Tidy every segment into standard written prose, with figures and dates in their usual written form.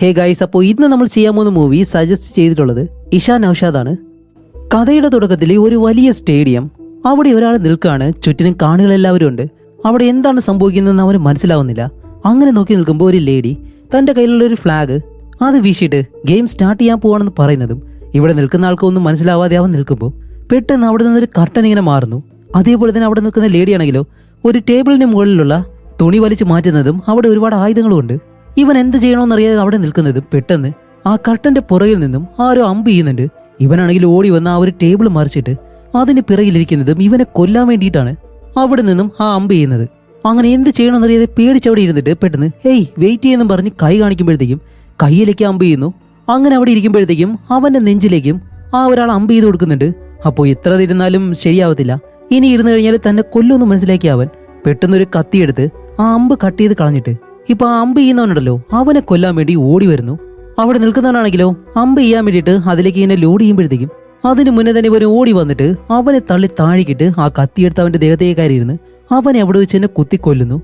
Hey guys, അപ്പോൾ ഇന്ന് നമ്മൾ ചെയ്യാൻ പോകുന്ന മൂവി സജസ്റ്റ് ചെയ്തിട്ടുള്ളത് ഇഷാൻ നൗഷാദാണ്. കഥയുടെ തുടക്കത്തിൽ ഒരു വലിയ സ്റ്റേഡിയം, അവിടെ ഒരാൾ നിൽക്കുകയാണ്, ചുറ്റിനും കാണികളെല്ലാവരും ഉണ്ട്. അവിടെ എന്താണ് സംഭവിക്കുന്നതെന്ന് അവന് മനസ്സിലാവുന്നില്ല. അങ്ങനെ നോക്കി നിൽക്കുമ്പോൾ ഒരു ലേഡി തൻ്റെ കയ്യിലുള്ള ഒരു ഫ്ലാഗ് അത് വീശിയിട്ട് ഗെയിം സ്റ്റാർട്ട് ചെയ്യാൻ പോവാണെന്ന് പറയുന്നതും ഇവിടെ നിൽക്കുന്ന ആൾക്കൊന്നും മനസ്സിലാവാതെ അവൻ നിൽക്കുമ്പോൾ പെട്ടെന്ന് അവിടെ നിന്നൊരു കർട്ടൻ ഇങ്ങനെ മാറുന്നു. അതേപോലെ തന്നെ അവിടെ നിൽക്കുന്ന ലേഡിയാണെങ്കിലോ ഒരു ടേബിളിന് മുകളിലുള്ള തുണി വലിച്ചു മാറ്റുന്നതും അവിടെ ഒരുപാട് ആയുധങ്ങളും ഉണ്ട്. ഇവൻ എന്ത് ചെയ്യണമെന്നറിയാതെ അവിടെ നിൽക്കുന്നതും പെട്ടെന്ന് ആ കർട്ടന്റെ പുറകിൽ നിന്നും ആരോ അമ്പ് ചെയ്യുന്നുണ്ട്. ഇവനാണെങ്കിൽ ഓടി വന്ന് ആ ഒരു ടേബിൾ മറിച്ചിട്ട് അതിന് പിറകിലിരിക്കുന്നതും ഇവനെ കൊല്ലാൻ വേണ്ടിയിട്ടാണ് അവിടെ നിന്നും ആ അമ്പ് ചെയ്യുന്നത്. അങ്ങനെ എന്ത് ചെയ്യണമെന്നറിയാതെ പേടിച്ചവിടെ ഇരുന്നിട്ട് പെട്ടെന്ന് ഹേയ് വെയിറ്റ് ചെയ്യുമെന്നും പറഞ്ഞ് കൈ കാണിക്കുമ്പോഴത്തേക്കും കയ്യിലേക്ക് അമ്പ് ചെയ്യുന്നു. അങ്ങനെ അവിടെ ഇരിക്കുമ്പോഴത്തേക്കും അവന്റെ നെഞ്ചിലേക്കും ആ ഒരാൾ അമ്പ് ചെയ്ത് കൊടുക്കുന്നുണ്ട്. അപ്പോൾ എത്ര തിരുന്നാലും ശരിയാവത്തില്ല, ഇനി ഇരുന്ന് കഴിഞ്ഞാൽ തന്നെ കൊല്ലുമെന്ന് മനസ്സിലാക്കിയ അവൻ പെട്ടെന്നൊരു കത്തിയെടുത്ത് ആ അമ്പ് കട്ട് ചെയ്ത് കളഞ്ഞിട്ട് ഇപ്പൊ ആ അമ്പ് ചെയ്യുന്നവനുണ്ടല്ലോ അവനെ കൊല്ലാൻ വേണ്ടി ഓടി വരുന്നു. അവിടെ നിൽക്കുന്നവനാണെങ്കിലോ അമ്പ് ചെയ്യാൻ വേണ്ടിയിട്ട് അതിലേക്ക് ഇങ്ങനെ ലോഡ് ചെയ്യുമ്പോഴത്തേക്കും അതിന് മുന്നേ തന്നെ ഇവന് ഓടി വന്നിട്ട് അവനെ തള്ളി താഴിക്കിട്ട് ആ കത്തിയെടുത്ത് അവന്റെ ദേഹത്തേക്ക് കയറിയിരുന്ന് അവനെ അവിടെ വെച്ച് തന്നെ കുത്തിക്കൊല്ലുന്നു.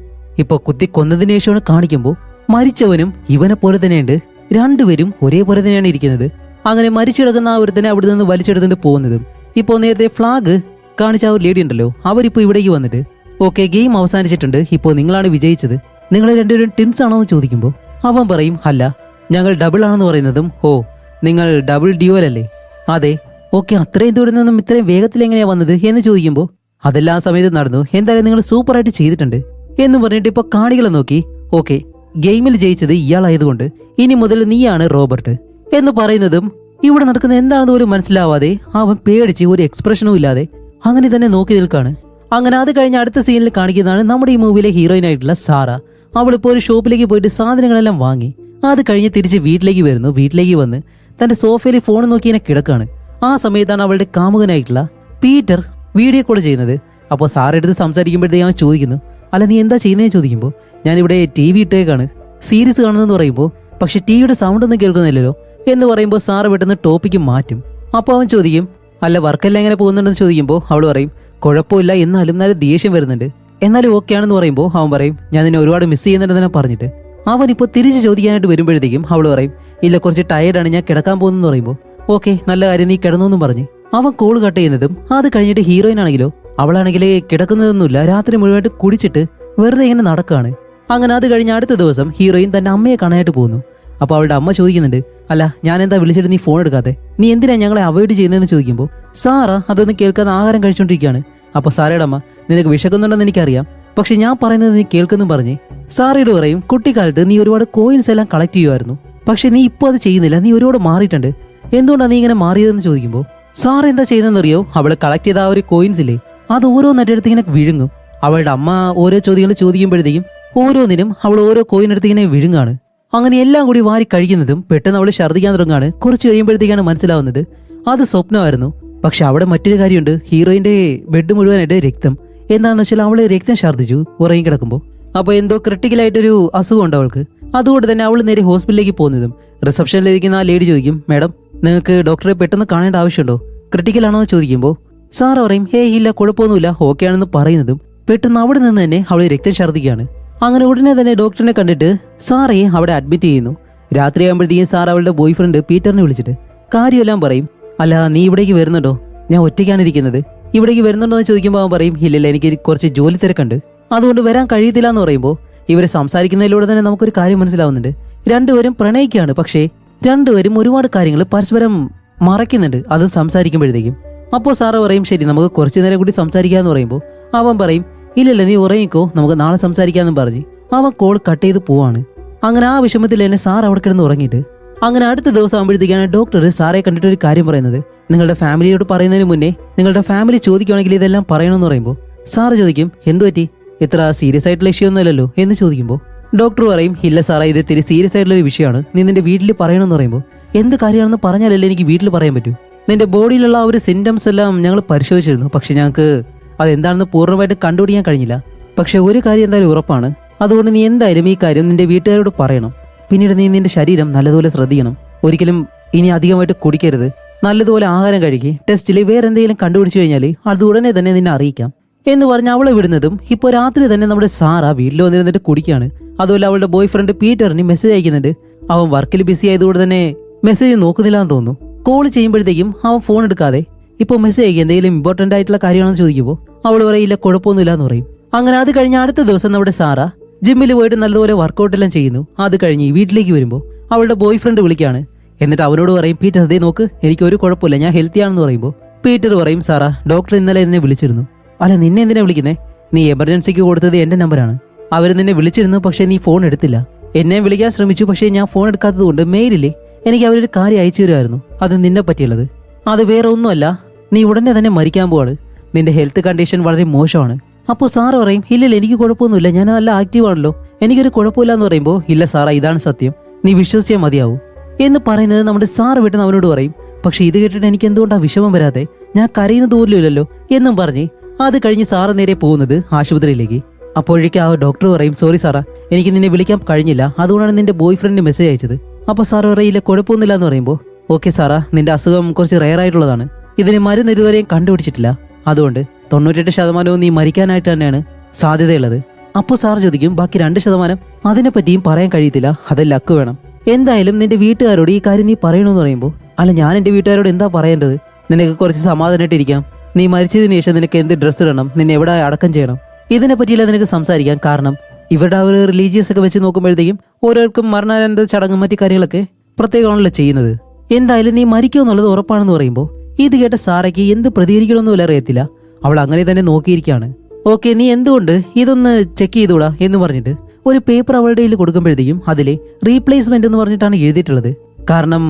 ഇപ്പൊ കുത്തിക്കൊന്നതിന് ശേഷമാണ് കാണിക്കുമ്പോൾ മരിച്ചവനും ഇവനെ പോലെ തന്നെയുണ്ട്. രണ്ടുപേരും ഒരേപോലെ തന്നെയാണ് ഇരിക്കുന്നത്. അങ്ങനെ മരിച്ചു കിടക്കുന്ന ആ ഒരുത്തനെ അവിടെ നിന്ന് വലിച്ചെടുത്തിട്ട് പോകുന്നതും ഇപ്പോൾ നേരത്തെ ഫ്ലാഗ് കാണിച്ച ആ ഒരു ലേഡി ഉണ്ടല്ലോ അവരിപ്പോ ഇവിടേക്ക് വന്നിട്ട് ഓക്കെ ഗെയിം അവസാനിച്ചിട്ടുണ്ട്, ഇപ്പോൾ നിങ്ങളാണ് വിജയിച്ചത്, നിങ്ങൾ രണ്ടുപേരും ടിൻസ് ആണോ എന്ന് ചോദിക്കുമ്പോൾ അവൻ പറയും അല്ല, ഞങ്ങൾ ഡബിൾ ആണെന്ന് പറയുന്നതും ഓ നിങ്ങൾ ഡബിൾ ഡ്യുവൽ അല്ലേ, അതെ, ഓക്കെ അത്രയും ദൂരം നിന്നും ഇത്രയും വേഗത്തിൽ എങ്ങനെയാ വന്നത് എന്ന് ചോദിക്കുമ്പോൾ അതെല്ലാം സമയത്ത് നടന്നു, എന്തായാലും നിങ്ങൾ സൂപ്പറായിട്ട് ചെയ്തിട്ടുണ്ട് എന്ന് പറഞ്ഞിട്ട് ഇപ്പൊ കാണികളെ നോക്കി ഓക്കെ ഗെയിമിൽ ജയിച്ചത് ഇയാളായതുകൊണ്ട് ഇനി മുതൽ നീയാണ് റോബർട്ട് എന്ന് പറയുന്നതും ഇവിടെ നടക്കുന്നത് എന്താണെന്ന് പോലും മനസ്സിലാവാതെ അവൻ പേടിച്ച് ഒരു എക്സ്പ്രഷനും ഇല്ലാതെ അങ്ങനെ തന്നെ നോക്കി നിൽക്കാണ്. അങ്ങനെ അത് കഴിഞ്ഞ് അടുത്ത സീനിൽ കാണിക്കുന്നതാണ് നമ്മുടെ ഈ മൂവിയിലെ ഹീറോയിൻ ആയിട്ടുള്ള സാറ. അവളിപ്പോൾ ഒരു ഷോപ്പിലേക്ക് പോയിട്ട് സാധനങ്ങളെല്ലാം വാങ്ങി അത് കഴിഞ്ഞ് തിരിച്ച് വീട്ടിലേക്ക് വരുന്നു. വീട്ടിലേക്ക് വന്ന് തന്റെ സോഫയിൽ ഫോൺ നോക്കി ഇങ്ങനെ കിടക്കാണ്. ആ സമയത്താണ് അവളുടെ കാമുകനായിട്ടുള്ള പീറ്റർ വീഡിയോ കോൾ ചെയ്യുന്നത്. അപ്പോൾ സാറ എടുത്ത് സംസാരിക്കുമ്പോഴത്തേക്ക് അവൻ ചോദിക്കുന്നു അല്ല നീ എന്താ ചെയ്യുന്നതെന്ന് ചോദിക്കുമ്പോൾ ഞാനിവിടെ TV ഇട്ടേക്കാണ്, സീരീസ് കാണുന്നതെന്ന് പറയുമ്പോൾ പക്ഷെ ടിവിയുടെ സൗണ്ട് ഒന്നും കേൾക്കുന്നില്ലല്ലോ എന്ന് പറയുമ്പോൾ സാറ് പെട്ടെന്ന് ടോപ്പിക്ക് മാറ്റും. അപ്പോൾ അവൻ ചോദിക്കും അല്ല വർക്കെല്ലാം എങ്ങനെ പോകുന്നുണ്ടെന്ന് ചോദിക്കുമ്പോൾ അവൾ പറയും കുഴപ്പമില്ല, എന്നാലും നല്ല ദേഷ്യം വരുന്നുണ്ട്, എന്നാലും ഓക്കെ ആണെന്ന് പറയുമ്പോൾ അവൻ പറയും ഞാൻ നിന്നെ ഒരുപാട് മിസ് ചെയ്യുന്നുണ്ടെന്ന് പറഞ്ഞിട്ട് അവൻ ഇപ്പോൾ തിരിച്ച് ചോദിക്കാനായിട്ട് വരുമ്പോഴത്തേക്കും അവൾ പറയും ഇല്ല കുറച്ച് ടയേർഡാണ്, ഞാൻ കിടക്കാൻ പോകുന്നെന്ന് പറയുമ്പോൾ ഓക്കെ നല്ല കാര്യം നീ കിടന്നു എന്നും പറഞ്ഞ് അവൻ കോൾ കട്ട് ചെയ്യുന്നതും അത് കഴിഞ്ഞിട്ട് ഹീറോയിൻ ആണെങ്കിലോ അവളാണെങ്കിൽ കിടക്കുന്നതൊന്നുമില്ല, രാത്രി മുഴുവനായിട്ട് കുടിച്ചിട്ട് വെറുതെ ഇങ്ങനെ നടക്കുകയാണ്. അങ്ങനെ അത് കഴിഞ്ഞ് അടുത്ത ദിവസം ഹീറോയിൻ തന്റെ അമ്മയെ കാണാനായിട്ട് പോകുന്നു. അപ്പോൾ അവളുടെ അമ്മ ചോദിക്കുന്നുണ്ട് അല്ല ഞാൻ എന്താ വിളിച്ചിട്ട് നീ ഫോൺ എടുക്കാതെ, നീ എന്തിനാ ഞങ്ങളെ അവോയ്ഡ് ചെയ്യുന്നതെന്ന് ചോദിക്കുമ്പോൾ സാറ അതൊന്നും കേൾക്കാതെ ആഹാരം കഴിച്ചുകൊണ്ടിരിക്കുകയാണ്. അപ്പോൾ സാറയുടെ അമ്മ നിനക്ക് വിശക്കുന്നുണ്ടെന്ന് എനിക്കറിയാം, പക്ഷെ ഞാൻ പറയുന്നത് നീ കേൾക്കെന്നും പറഞ്ഞ് സാറയോട് പറയും കുട്ടിക്കാലത്ത് നീ ഒരുപാട് കോയിൻസ് എല്ലാം കളക്ട് ചെയ്യുമായിരുന്നു, പക്ഷെ നീ ഇപ്പോൾ അത് ചെയ്യുന്നില്ല, നീ ഒരുപാട് മാറിയിട്ടുണ്ട്, എന്തുകൊണ്ടാണ് നീ ഇങ്ങനെ മാറിയതെന്ന് ചോദിക്കുമ്പോൾ സാർ എന്താ ചെയ്യുന്നതെന്നറിയോ, അവള് കളക്ട് ചെയ്ത ആ ഒരു കോയിൻസ് ഇല്ലേ അത് ഓരോ നട്ടെടുത്ത് ഇങ്ങനെ വിഴുങ്ങും. അവളുടെ അമ്മ ഓരോ ചോദ്യങ്ങൾ ചോദിക്കുമ്പോഴത്തേക്കും ഓരോന്നിനും അവൾ ഓരോ കോയിൻ എടുത്ത് ഇങ്ങനെ വിഴുങ്ങാണ്. അങ്ങനെ എല്ലാം കൂടി വാരി കഴിക്കുന്നതും പെട്ടെന്ന് അവൾ ഛർദ്ദിക്കാൻ തുടങ്ങാണ്. കുറച്ച് കഴിയുമ്പോഴത്തേക്കാണ് മനസ്സിലാവുന്നത് അത് സ്വപ്നമായിരുന്നു. പക്ഷെ അവിടെ മറ്റൊരു കാര്യമുണ്ട്, ഹീറോയിന്റെ ബെഡ് മുഴുവനായിട്ട് രക്തം. എന്താണെന്ന് വെച്ചാൽ അവള് രക്തം ഛർദ്ദിച്ചു ഉറങ്ങി കിടക്കുമ്പോൾ. അപ്പോൾ എന്തോ ക്രിട്ടിക്കലായിട്ടൊരു അസുഖമുണ്ട് അവൾക്ക്. അതുകൊണ്ട് തന്നെ അവൾ നേരെ ഹോസ്പിറ്റലിലേക്ക് പോകുന്നതും റിസപ്ഷനിലിരിക്കുന്ന ആ ലേഡി ചോദിക്കും മാഡം നിങ്ങൾക്ക് ഡോക്ടറെ പെട്ടെന്ന് കാണേണ്ട ആവശ്യമുണ്ടോ, ക്രിട്ടിക്കൽ ആണോ എന്ന് ചോദിക്കുമ്പോൾ സാറ് പറയും ഹേ ഇല്ല കുഴപ്പമൊന്നുമില്ല ഓക്കെ ആണെന്ന് പറയുന്നതും പെട്ടെന്ന് അവിടെ നിന്ന് തന്നെ അവൾ രക്തം ഛർദ്ദിക്കുകയാണ്. അങ്ങനെ ഉടനെ തന്നെ ഡോക്ടറിനെ കണ്ടിട്ട് സാറയെ അവിടെ അഡ്മിറ്റ് ചെയ്യുന്നു. രാത്രിയാകുമ്പോഴത്തേക്കും സാർ അവളുടെ ബോയ് ഫ്രണ്ട് പീറ്ററിനെ വിളിച്ചിട്ട് കാര്യമെല്ലാം പറയും അല്ല നീ ഇവിടേക്ക് വരുന്നുണ്ടോ, ഞാൻ ഒറ്റയ്ക്കാണ് ഇരിക്കുന്നത്, ഇവിടേക്ക് വരുന്നുണ്ടോ എന്ന് ചോദിക്കുമ്പോൾ അവൻ പറയും ഇല്ലില്ല എനിക്ക് കുറച്ച് ജോലി തിരക്കുണ്ട് അതുകൊണ്ട് വരാൻ കഴിയത്തില്ല എന്ന് പറയുമ്പോൾ ഇവരെ സംസാരിക്കുന്നതിലൂടെ തന്നെ നമുക്കൊരു കാര്യം മനസ്സിലാവുന്നുണ്ട്, രണ്ടുപേരും പ്രണയിക്കുകയാണ്. പക്ഷേ രണ്ടുപേരും ഒരുപാട് കാര്യങ്ങൾ പരസ്പരം മറയ്ക്കുന്നുണ്ട് അത് സംസാരിക്കുമ്പോഴത്തേക്കും. അപ്പോൾ സാറ് പറയും ശരി നമുക്ക് കുറച്ചു നേരം കൂടി സംസാരിക്കാന്ന് പറയുമ്പോൾ അവൻ പറയും ഇല്ലല്ല നീ ഉറങ്ങിക്കോ നമുക്ക് നാളെ സംസാരിക്കാന്നും പറഞ്ഞ് അവൻ കോൾ കട്ട് ചെയ്ത് പോവാണ്. അങ്ങനെ ആ വിഷമത്തിൽ തന്നെ സാർ അവിടെ കിടന്ന് ഉറങ്ങിയിട്ട് അങ്ങനെ അടുത്ത ദിവസം ആകുമ്പോഴത്തേക്കാണ് ഡോക്ടർ സാറെ കണ്ടിട്ട് ഒരു കാര്യം പറയുന്നത്, നിങ്ങളുടെ ഫാമിലിയോട് പറയുന്നതിന് മുന്നേ നിങ്ങളുടെ ഫാമിലി ചോദിക്കുകയാണെങ്കിൽ ഇതെല്ലാം പറയണമെന്ന് പറയുമ്പോൾ സാറ് ചോദിക്കും എന്തു പറ്റി, ഇത്ര സീരിയസ് ആയിട്ടുള്ള ഇഷ്യൂ ഒന്നുമല്ലല്ലോ എന്ന് ചോദിക്കുമ്പോൾ ഡോക്ടർ പറയും ഇല്ല സാറേ ഇത് ഇത്തിരി സീരിയസ് ആയിട്ടുള്ള ഒരു വിഷയമാണ്, നീ നിന്റെ വീട്ടിൽ പറയണമെന്ന് പറയുമ്പോൾ എന്ത് കാര്യമാണെന്ന് പറഞ്ഞാലല്ലേ എനിക്ക് വീട്ടിൽ പറയാൻ പറ്റൂ, നിന്റെ ബോഡിയിലുള്ള ആ ഒരു സിംറ്റംസ് എല്ലാം ഞങ്ങൾ പരിശോധിച്ചിരുന്നു, പക്ഷെ ഞങ്ങൾക്ക് അതെന്താണെന്ന് പൂർണ്ണമായിട്ട് കണ്ടുപിടിക്കാൻ കഴിഞ്ഞില്ല, പക്ഷെ ഒരു കാര്യം എന്തായാലും ഉറപ്പാണ്, അതുകൊണ്ട് നീ എന്തായാലും ഈ കാര്യം നിന്റെ വീട്ടുകാരോട് പറയണം, പിന്നീട് നീ നിന്റെ ശരീരം നല്ലതുപോലെ ശ്രദ്ധിക്കണം, ഒരിക്കലും ഇനി അധികമായിട്ട് കുടിക്കരുത്, നല്ലതുപോലെ ആഹാരം കഴിക്കുക, ടെസ്റ്റിൽ വേറെ എന്തെങ്കിലും കണ്ടുപിടിച്ചു കഴിഞ്ഞാൽ അത് ഉടനെ തന്നെ നിന്നെ അറിയിക്കാം എന്ന് പറഞ്ഞ് അവളെ വിടുന്നതും ഇപ്പോൾ രാത്രി തന്നെ നമ്മുടെ സാറ വീട്ടിൽ വന്നിരുന്നിട്ട് കുടിക്കുകയാണ്. അതുപോലെ അവളുടെ ബോയ് ഫ്രണ്ട് പീറ്ററിന് മെസ്സേജ് അയക്കുന്നുണ്ട് അവൻ വർക്കിൽ ബിസി ആയതുകൊണ്ട് തന്നെ മെസ്സേജ് നോക്കുന്നില്ല എന്ന് തോന്നുന്നു. കോൾ ചെയ്യുമ്പോഴത്തേക്കും അവൻ ഫോൺ എടുക്കാതെ ഇപ്പോൾ മെസ്സേജ് അയക്കുക എന്തെങ്കിലും ഇമ്പോർട്ടൻ്റ് ആയിട്ടുള്ള കാര്യമാണെന്ന് ചോദിക്കുമ്പോൾ അവൾ പറയില്ല കുഴപ്പമൊന്നുമില്ല എന്ന് പറയും. അങ്ങനെ അത് കഴിഞ്ഞ് അടുത്ത ദിവസം നമ്മുടെ സാറ ജിമ്മിൽ പോയിട്ട് നല്ലതുപോലെ വർക്കൗട്ട് എല്ലാം ചെയ്യുന്നു. അത് കഴിഞ്ഞ് വീട്ടിലേക്ക് വരുമ്പോൾ അവളുടെ ബോയ് ഫ്രണ്ട് വിളിക്കാണ്. എന്നിട്ട് അവനോട് പറയും, പീറ്റർ അതേ നോക്ക്, എനിക്ക് ഒരു കുഴപ്പമില്ല, ഞാൻ ഹെൽത്തി ആണെന്ന് പറയുമ്പോൾ പീറ്റർ പറയും, സാറാ ഡോക്ടർ ഇന്നലെ എന്നെ വിളിച്ചിരുന്നു. അല്ല നിന്നെ എന്തിനാ വിളിക്കുന്നേ? നീ എമർജൻസിക്ക് കൊടുത്തത് എൻ്റെ നമ്പറാണ്. അവർ നിന്നെ വിളിച്ചിരുന്നു, പക്ഷേ നീ ഫോൺ എടുത്തില്ല. എന്നെ വിളിക്കാൻ ശ്രമിച്ചു, പക്ഷേ ഞാൻ ഫോൺ എടുക്കാത്തത് കൊണ്ട് മെയിലില്ലേ എനിക്ക് അവരൊരു കാര്യം അയച്ചു തരുമായിരുന്നു. അത് നിന്നെ പറ്റിയുള്ളത്. അത് വേറെ ഒന്നുമല്ല, നീ ഉടനെ തന്നെ മരിക്കാൻ പോവാണ്. നിന്റെ ഹെൽത്ത് കണ്ടീഷൻ വളരെ മോശമാണ്. അപ്പോൾ സാറ് പറയും, ഇല്ലില്ല എനിക്ക് കുഴപ്പമൊന്നുമില്ല, ഞാൻ നല്ല ആക്റ്റീവ് ആണല്ലോ, എനിക്കൊരു കുഴപ്പമില്ല എന്ന് പറയുമ്പോൾ, ഇല്ല സാറാ ഇതാണ് സത്യം, നീ വിശ്വസിച്ചാൽ മതിയാവൂ എന്ന് പറയുന്നത് നമ്മുടെ സാറ് വിട്ടെന്ന് അവനോട് പറയും. പക്ഷെ ഇത് കേട്ടിട്ട് എനിക്ക് എന്തുകൊണ്ടാ വിഷമം വരാതെ, ഞാൻ കരയുന്നത് പോലും ഇല്ലല്ലോ എന്നും പറഞ്ഞ് അത് കഴിഞ്ഞ് സാറ് നേരെ പോകുന്നത് ആശുപത്രിയിലേക്ക്. അപ്പോഴേക്കും ആ ഡോക്ടർ പറയും, സോറി സാറാ എനിക്ക് നിന്നെ വിളിക്കാൻ കഴിഞ്ഞില്ല, അതുകൊണ്ടാണ് നിന്റെ ബോയ് ഫ്രണ്ടിന് മെസ്സേജ് അയച്ചത്. അപ്പോൾ സാറ് പറയില്ല കുഴപ്പമൊന്നുമില്ല എന്ന് പറയുമ്പോൾ, ഓക്കെ സാറാ നിന്റെ അസുഖം കുറച്ച് റെയർ ആയിട്ടുള്ളതാണ്, ഇതിന് മരുന്ന് ഇതുവരെയും കണ്ടുപിടിച്ചിട്ടില്ല, അതുകൊണ്ട് 98% നീ മരിക്കാനായിട്ട് തന്നെയാണ് സാധ്യതയുള്ളത്. അപ്പോൾ സാർ ചോദിക്കും, ബാക്കി 2% അതിനെപ്പറ്റിയും പറയാൻ കഴിയത്തില്ല, അത് ലക്ക് വേണം. എന്തായാലും നിന്റെ വീട്ടുകാരോട് ഈ കാര്യം നീ പറയണമെന്ന് പറയുമ്പോൾ, അല്ല ഞാൻ എൻ്റെ വീട്ടുകാരോട് എന്താ പറയേണ്ടത്, നിനക്ക് കുറച്ച് സമാധാനമായിട്ടിരിക്കാം, നീ മരിച്ചതിന് ശേഷം നിനക്ക് എന്ത് ഡ്രസ്സ് ഇടണം, നിന്നെ എവിടെ അടക്കം ചെയ്യണം, ഇതിനെ പറ്റിയില്ല നിനക്ക് സംസാരിക്കാം. കാരണം ഇവരുടെ ആ ഒരു റിലീജിയസ് ഒക്കെ വെച്ച് നോക്കുമ്പോഴത്തേക്കും ഓരോരുക്കും മരണാനന്തര ചടങ്ങും മറ്റു കാര്യങ്ങളൊക്കെ പ്രത്യേകമാണല്ലോ ചെയ്യുന്നത്. എന്തായാലും നീ മരിക്കുമെന്നുള്ളത് ഉറപ്പാണെന്ന് പറയുമ്പോൾ ഇത് കേട്ട സാറയ്ക്ക് എന്ത് പ്രതികരിക്കണമെന്ന് പോലും അറിയത്തില്ല. അവൾ അങ്ങനെ തന്നെ നോക്കിയിരിക്കുകയാണ്. ഓക്കെ നീ എന്തുകൊണ്ട് ഇതൊന്ന് ചെക്ക് ചെയ്തൂടാ എന്ന് പറഞ്ഞിട്ട് ഒരു പേപ്പർ അവളുടെ കയ്യിൽ കൊടുക്കുമ്പോഴത്തേക്കും അതിലെ റീപ്ലേസ്മെന്റ് എന്ന് പറഞ്ഞിട്ടാണ് എഴുതിയിട്ടുള്ളത്. കാരണം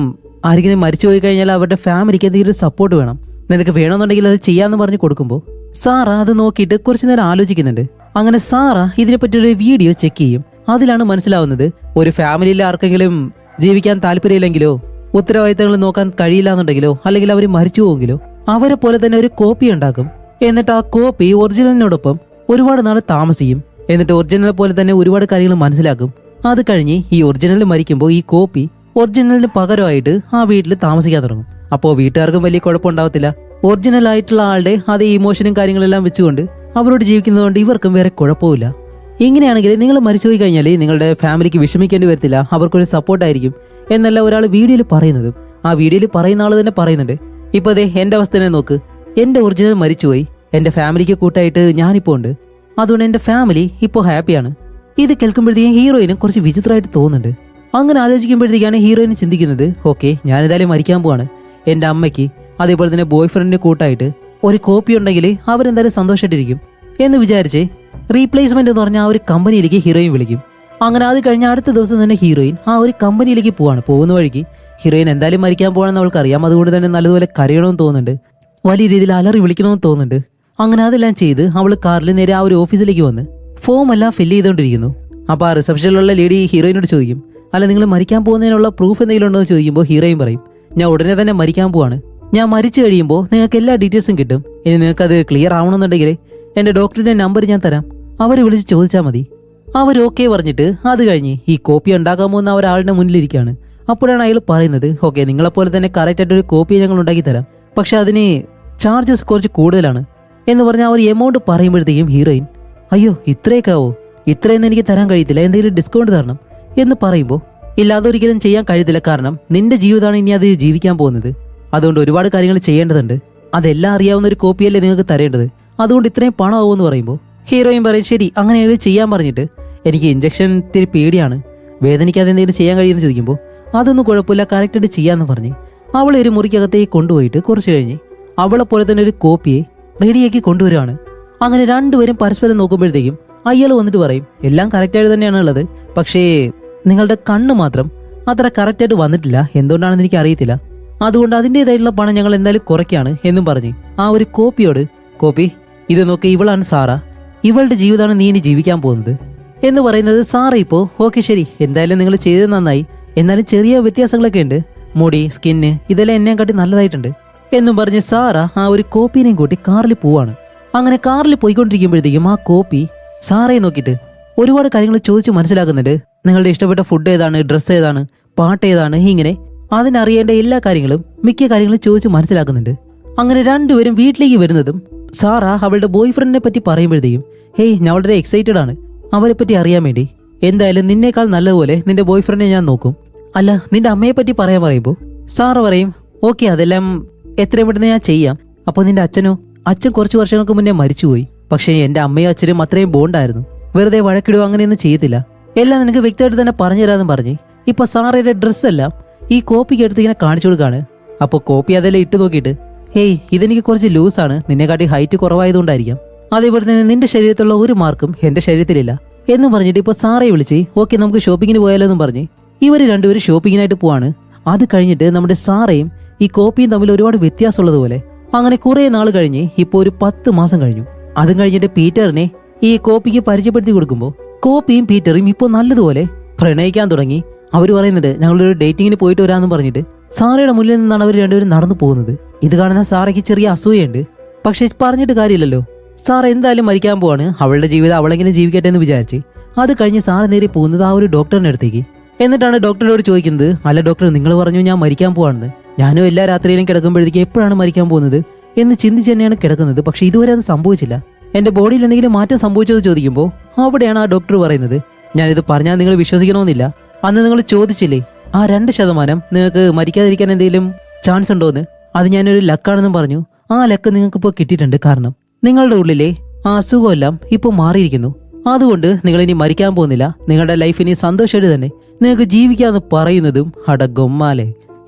ആരെങ്കിലും മരിച്ചു പോയി കഴിഞ്ഞാൽ അവരുടെ ഫാമിലിക്ക് എന്തെങ്കിലും ഒരു സപ്പോർട്ട് വേണം, നിനക്ക് വേണമെന്നുണ്ടെങ്കിൽ അത് ചെയ്യാമെന്ന് പറഞ്ഞ് കൊടുക്കുമ്പോൾ സാറ അത് നോക്കിയിട്ട് കുറച്ചു നേരം ആലോചിക്കുന്നുണ്ട്. അങ്ങനെ സാറ ഇതിനെപ്പറ്റിയൊരു വീഡിയോ ചെക്ക് ചെയ്യും. അതിലാണ് മനസ്സിലാവുന്നത് ഒരു ഫാമിലിയിൽ ആർക്കെങ്കിലും ജീവിക്കാൻ താല്പര്യമില്ലെങ്കിലോ ഉത്തരവാദിത്തങ്ങൾ നോക്കാൻ കഴിയില്ല എന്നുണ്ടെങ്കിലോ അല്ലെങ്കിൽ അവർ മരിച്ചു പോവെങ്കിലോ അവരെ പോലെ തന്നെ ഒരു കോപ്പി ഉണ്ടാക്കും. എന്നിട്ട് ആ കോപ്പി ഒറിജിനലിനോടൊപ്പം ഒരുപാട് നാൾ താമസിക്കും. എന്നിട്ട് ഒറിജിനൽ പോലെ തന്നെ ഒരുപാട് കാര്യങ്ങൾ മനസ്സിലാക്കും. അത് കഴിഞ്ഞ് ഈ ഒറിജിനൽ മരിക്കുമ്പോൾ ഈ കോപ്പി ഒറിജിനലിന് പകരമായിട്ട് ആ വീട്ടിൽ താമസിക്കാൻ തുടങ്ങും. അപ്പോൾ വീട്ടുകാർക്കും വലിയ കുഴപ്പമുണ്ടാവത്തില്ല. ഒറിജിനൽ ആയിട്ടുള്ള ആളുടെ അതേ ഇമോഷനും കാര്യങ്ങളെല്ലാം വെച്ചുകൊണ്ട് അവരോട് ജീവിക്കുന്നതുകൊണ്ട് ഇവർക്കും വേറെ കുഴപ്പമില്ല. ഇങ്ങനെയാണെങ്കിൽ നിങ്ങൾ മരിച്ചുപോയി കഴിഞ്ഞാൽ നിങ്ങളുടെ ഫാമിലിക്ക് വിഷമിക്കേണ്ടി വരത്തില്ല, അവർക്കൊരു സപ്പോർട്ടായിരിക്കും എന്നല്ല ഒരാൾ വീഡിയോയിൽ പറയുന്നതും. ആ വീഡിയോയിൽ പറയുന്ന ആൾ തന്നെ പറയുന്നുണ്ട്, ഇപ്പോൾ അതെ എൻ്റെ അവസ്ഥ തന്നെ നോക്ക്, എൻ്റെ ഒറിജിനൽ മരിച്ചുപോയി, എൻ്റെ ഫാമിലിക്ക് കൂട്ടായിട്ട് ഞാനിപ്പോൾ ഉണ്ട്, അതുകൊണ്ട് എൻ്റെ ഫാമിലി ഇപ്പോൾ ഹാപ്പിയാണ്. ഇത് കേൾക്കുമ്പോഴത്തേക്കും ഹീറോയിനും കുറച്ച് വിചിത്രമായിട്ട് തോന്നുന്നുണ്ട്. അങ്ങനെ ആലോചിക്കുമ്പോഴത്തേക്കാണ് ഹീറോയിന് ചിന്തിക്കുന്നത്, ഓക്കെ ഞാനെന്തായാലും മരിക്കാൻ പോവാണ്, എൻ്റെ അമ്മയ്ക്ക് അതേപോലെ തന്നെ ബോയ് ഫ്രണ്ടിന് കൂട്ടായിട്ട് ഒരു കോപ്പി ഉണ്ടെങ്കിൽ അവരെന്തായാലും സന്തോഷമായിട്ടിരിക്കും എന്ന് വിചാരിച്ച് റീപ്ലേസ്മെന്റ് എന്ന് പറഞ്ഞ ആ ഒരു കമ്പനിയിലേക്ക് ഹീറോയിൻ വിളിക്കും. അങ്ങനെ അത് കഴിഞ്ഞ അടുത്ത ദിവസം തന്നെ ഹീറോയിൻ ആ ഒരു കമ്പനിയിലേക്ക് പോവാണ്. പോകുന്ന വഴിക്ക് ഹീറോയിൻ എന്തായാലും മരിക്കാൻ പോകണമെന്ന് അവൾക്കറിയാം. അതുകൊണ്ട് തന്നെ നല്ലതുപോലെ കരയണമെന്ന് തോന്നുന്നുണ്ട്, വലിയ രീതിയിൽ അലറി വിളിക്കണമെന്ന് തോന്നുന്നുണ്ട്. അങ്ങനെ അതെല്ലാം ചെയ്ത് അവൾ കാറിൽ നേരെ ആ ഒരു ഓഫീസിലേക്ക് വന്ന് ഫോം എല്ലാം ഫില്ല് ചെയ്തുകൊണ്ടിരിക്കുന്നു. അപ്പോൾ ആ റിസപ്ഷനിലുള്ള ലേഡി ഹീറോയിനോട് ചോദിക്കും, അല്ല നിങ്ങൾ മരിക്കാൻ പോകുന്നതിനുള്ള പ്രൂഫ് എന്തെങ്കിലും ഉണ്ടോ എന്ന് ചോദിക്കുമ്പോൾ ഹീറോയിൻ പറയും, ഞാൻ ഉടനെ തന്നെ മരിക്കാൻ പോവാണ്, ഞാൻ മരിച്ചു കഴിയുമ്പോൾ നിങ്ങൾക്ക് എല്ലാ ഡീറ്റെയിൽസും കിട്ടും, ഇനി നിങ്ങൾക്കത് ക്ലിയർ ആവണമെന്നുണ്ടെങ്കിൽ എൻ്റെ ഡോക്ടറുടെ നമ്പർ ഞാൻ തരാം, അവർ വിളിച്ച് ചോദിച്ചാൽ മതി. അവർ ഓക്കെ പറഞ്ഞിട്ട് അത് കഴിഞ്ഞ് ഈ കോപ്പി ഉണ്ടാക്കാൻ പോകുന്ന ഒരാളുടെ മുന്നിലിരിക്കുകയാണ്. അപ്പോഴാണ് അയാൾ പറയുന്നത്, ഓക്കെ നിങ്ങളെപ്പോലെ തന്നെ കറക്റ്റായിട്ടൊരു കോപ്പി ഞങ്ങൾ ഉണ്ടാക്കി തരാം, പക്ഷെ അതിന് ചാർജസ് കുറച്ച് കൂടുതലാണ് എന്ന് പറഞ്ഞാൽ ആ ഒരു എമൗണ്ട് പറയുമ്പോഴത്തേക്കും ഹീറോയിൻ, അയ്യോ ഇത്രയൊക്കെ ആവോ, ഇത്രയൊന്നും എനിക്ക് തരാൻ കഴിയത്തില്ല, എന്തെങ്കിലും ഡിസ്കൗണ്ട് തരണം എന്ന് പറയുമ്പോൾ, ഇല്ല അതൊരിക്കലും ചെയ്യാൻ കഴിയത്തില്ല, കാരണം നിന്റെ ജീവിതമാണ് ഇനി അത് ജീവിക്കാൻ പോകുന്നത്, അതുകൊണ്ട് ഒരുപാട് കാര്യങ്ങൾ ചെയ്യേണ്ടതുണ്ട്, അതെല്ലാം അറിയാവുന്ന ഒരു കോപ്പിയല്ലേ നിങ്ങൾക്ക് തരേണ്ടത്, അതുകൊണ്ട് ഇത്രയും പണം ആവുമെന്ന് പറയുമ്പോൾ ഹീറോയിൻ പറയും, ശരി അങ്ങനെ ചെയ്യാൻ പറഞ്ഞിട്ട് എനിക്ക് ഇഞ്ചക്ഷൻ ഇത്തിരി പേടിയാണ്, വേദനിക്കാതെ എന്തെങ്കിലും ചെയ്യാൻ കഴിയുമെന്ന് ചോദിക്കുമ്പോൾ അതൊന്നും കുഴപ്പമില്ല കറക്റ്റായിട്ട് ചെയ്യാമെന്ന് പറഞ്ഞ് അവളെ ഒരു മുറിക്കകത്തേക്ക് കൊണ്ടുപോയിട്ട് കുറച്ച് കഴിഞ്ഞ് അവളെ പോലെ തന്നെ ഒരു കോപ്പിയെ റെഡിയാക്കി കൊണ്ടുവരികയാണ്. അങ്ങനെ രണ്ടുപേരും പരസ്പരം നോക്കുമ്പോഴത്തേക്കും അയാൾ വന്നിട്ട് പറയും, എല്ലാം കറക്റ്റായിട്ട് തന്നെയാണ് ഉള്ളത്, പക്ഷേ നിങ്ങളുടെ കണ്ണ് മാത്രം അത്ര കറക്റ്റായിട്ട് വന്നിട്ടില്ല, എന്തുകൊണ്ടാണെന്ന് എനിക്ക് അറിയത്തില്ല, അതുകൊണ്ട് അതിൻ്റെതായിട്ടുള്ള പണം ഞങ്ങൾ എന്തായാലും കുറയ്ക്കാണ് എന്നും പറഞ്ഞ് ആ ഒരു കോപ്പിയോട്, കോപ്പി ഇത് നോക്കി ഇവളാണ് സാറ, ഇവളുടെ ജീവിതമാണ് നീ ഇനി ജീവിക്കാൻ പോകുന്നത് എന്ന് പറയുന്നത്. സാറ ഇപ്പോൾ ഓക്കെ ശരി എന്തായാലും നിങ്ങൾ ചെയ്തത് നന്നായി, എന്നാലും ചെറിയ വ്യത്യാസങ്ങളൊക്കെ ഉണ്ട്, മുടി സ്കിന്ന് ഇതെല്ലാം എന്നെ കാട്ടി നല്ലതായിട്ടുണ്ട് എന്നും പറഞ്ഞ് സാറ ആ ഒരു കോപ്പീനെയും കൂട്ടി കാറിൽ പോവാണ്. അങ്ങനെ കാറിൽ പോയിക്കൊണ്ടിരിക്കുമ്പോഴത്തേക്കും ആ കോപ്പി സാറയെ നോക്കിയിട്ട് ഒരുപാട് കാര്യങ്ങൾ ചോദിച്ച് മനസ്സിലാക്കുന്നുണ്ട്. നിങ്ങളുടെ ഇഷ്ടപ്പെട്ട ഫുഡ് ഏതാണ്, ഡ്രസ്സ് ഏതാണ്, പാട്ട് ഏതാണ്, ഇങ്ങനെ അതിനറിയേണ്ട എല്ലാ കാര്യങ്ങളും മിക്ക കാര്യങ്ങളും ചോദിച്ച് മനസ്സിലാക്കുന്നുണ്ട്. അങ്ങനെ രണ്ടുപേരും വീട്ടിലേക്ക് വരുന്നതും സാറ അവളുടെ ബോയ് ഫ്രണ്ടിനെ പറ്റി പറയുമ്പോഴത്തേക്കും, ഹേയ് ഞാൻ വളരെ എക്സൈറ്റഡ് ആണ് അവരെ പറ്റി അറിയാൻ വേണ്ടി, എന്തായാലും നിന്നേക്കാൾ നല്ലതുപോലെ നിന്റെ ബോയ് ഫ്രണ്ടിനെ ഞാൻ നോക്കും, അല്ല നിന്റെ അമ്മയെ പറ്റി പറയാൻ പറയുമ്പോൾ സാറ് പറയും ഓക്കെ അതെല്ലാം എത്രയും പെട്ടെന്ന് ഞാൻ ചെയ്യാം. അപ്പോൾ നിന്റെ അച്ഛനോ? അച്ഛൻ കുറച്ച് വർഷങ്ങൾക്ക് മുന്നേ മരിച്ചുപോയി. പക്ഷേ എന്റെ അമ്മയും അച്ഛനും അത്രയും ബോണ്ടായിരുന്നു. വെറുതെ വഴക്കിടുക അങ്ങനെയൊന്നും ചെയ്യത്തില്ല. എല്ലാം നിനക്ക് വ്യക്തമായിട്ട് തന്നെ പറഞ്ഞുതരാമെന്ന് പറഞ്ഞ് ഇപ്പൊ സാറയുടെ ഡ്രസ്സെല്ലാം ഈ കോപ്പിക്ക് എടുത്ത് ഇങ്ങനെ കാണിച്ചു കൊടുക്കാണ്. അപ്പോൾ കോപ്പി അതെല്ലാം ഇട്ട് നോക്കിയിട്ട് ഹേയ് ഇതെനിക്ക് കുറച്ച് ലൂസാണ്, നിന്നെക്കാട്ടി ഹൈറ്റ് കുറവായതുകൊണ്ടായിരിക്കാം. അതേപോലെ തന്നെ നിന്റെ ശരീരത്തിലുള്ള ഒരു മാർക്കും എന്റെ ശരീരത്തിലില്ല എന്ന് പറഞ്ഞിട്ട് ഇപ്പൊ സാറയെ വിളിച്ച് ഓക്കെ നമുക്ക് ഷോപ്പിങ്ങിന് പോയാലോ എന്നും പറഞ്ഞ് ഇവര് രണ്ടുപേരും ഷോപ്പിങ്ങിനായിട്ട് പോവാണ്. അത് കഴിഞ്ഞിട്ട് നമ്മുടെ സാറയും ഈ കോപ്പിയും തമ്മിൽ ഒരുപാട് വ്യത്യാസമുള്ളതുപോലെ അങ്ങനെ കുറെ നാൾ കഴിഞ്ഞ് ഇപ്പൊ ഒരു 10 മാസം കഴിഞ്ഞു. അതും കഴിഞ്ഞിട്ട് പീറ്ററിനെ ഈ കോപ്പിക്ക് പരിചയപ്പെടുത്തി കൊടുക്കുമ്പോൾ കോപ്പിയും പീറ്ററും ഇപ്പോൾ നല്ലതുപോലെ പ്രണയിക്കാൻ തുടങ്ങി. അവർ പറയുന്നുണ്ട് ഞങ്ങളൊരു ഡേറ്റിങ്ങിന് പോയിട്ട് വരാമെന്ന് പറഞ്ഞിട്ട് സാറയുടെ മുന്നിൽ നിന്നാണ് അവർ രണ്ടുപേരും നടന്നു പോകുന്നത്. ഇത് കാണുന്ന സാറയ്ക്ക് ചെറിയ അസൂയുണ്ട്. പക്ഷെ പറഞ്ഞിട്ട് കാര്യമില്ലല്ലോ, സാർ എന്തായാലും മരിക്കാൻ പോവാണ്, അവളുടെ ജീവിതം അവളെങ്കിലും ജീവിക്കട്ടെ എന്ന് വിചാരിച്ച് അത് കഴിഞ്ഞ് സാറ് നേരെ പോകുന്നത് ആ ഒരു ഡോക്ടറിന്റെ അടുത്തേക്ക്. എന്നിട്ടാണ് ഡോക്ടറോട് ചോദിക്കുന്നത് അല്ല ഡോക്ടർ നിങ്ങൾ പറഞ്ഞു ഞാൻ മരിക്കാൻ പോവാണെന്ന്, ഞാനും എല്ലാ രാത്രിയിലും കിടക്കുമ്പോഴത്തേക്ക് എപ്പോഴാണ് മരിക്കാൻ പോകുന്നത് എന്ന് ചിന്തിച്ച് തന്നെയാണ് കിടക്കുന്നത്. പക്ഷെ ഇതുവരെ അത് സംഭവിച്ചില്ല. എന്റെ ബോഡിയിൽ എന്തെങ്കിലും മാറ്റം സംഭവിച്ചത് ചോദിക്കുമ്പോൾ അവിടെയാണ് ആ ഡോക്ടർ പറയുന്നത് ഞാനിത് പറഞ്ഞാൽ നിങ്ങൾ വിശ്വസിക്കണമെന്നില്ല, അന്ന് നിങ്ങൾ ചോദിച്ചില്ലേ ആ 2% നിങ്ങൾക്ക് മരിക്കാതിരിക്കാൻ എന്തെങ്കിലും ചാൻസ് ഉണ്ടോന്ന്, അത് ഞാനൊരു ലക്കാണെന്നും പറഞ്ഞു. ആ ലക്ക് നിങ്ങൾക്ക് ഇപ്പോൾ കിട്ടിയിട്ടുണ്ട്. കാരണം നിങ്ങളുടെ ഉള്ളിലെ ആ അസുഖമെല്ലാം ഇപ്പോൾ മാറിയിരിക്കുന്നു. അതുകൊണ്ട് നിങ്ങൾ ഇനി മരിക്കാൻ പോകുന്നില്ല, നിങ്ങളുടെ ലൈഫ് ഇനി സന്തോഷമായിട്ട് തന്നെ നിങ്ങൾക്ക് ജീവിക്കാമെന്ന് പറയുന്നതും അടഗൊമ്മാലെ.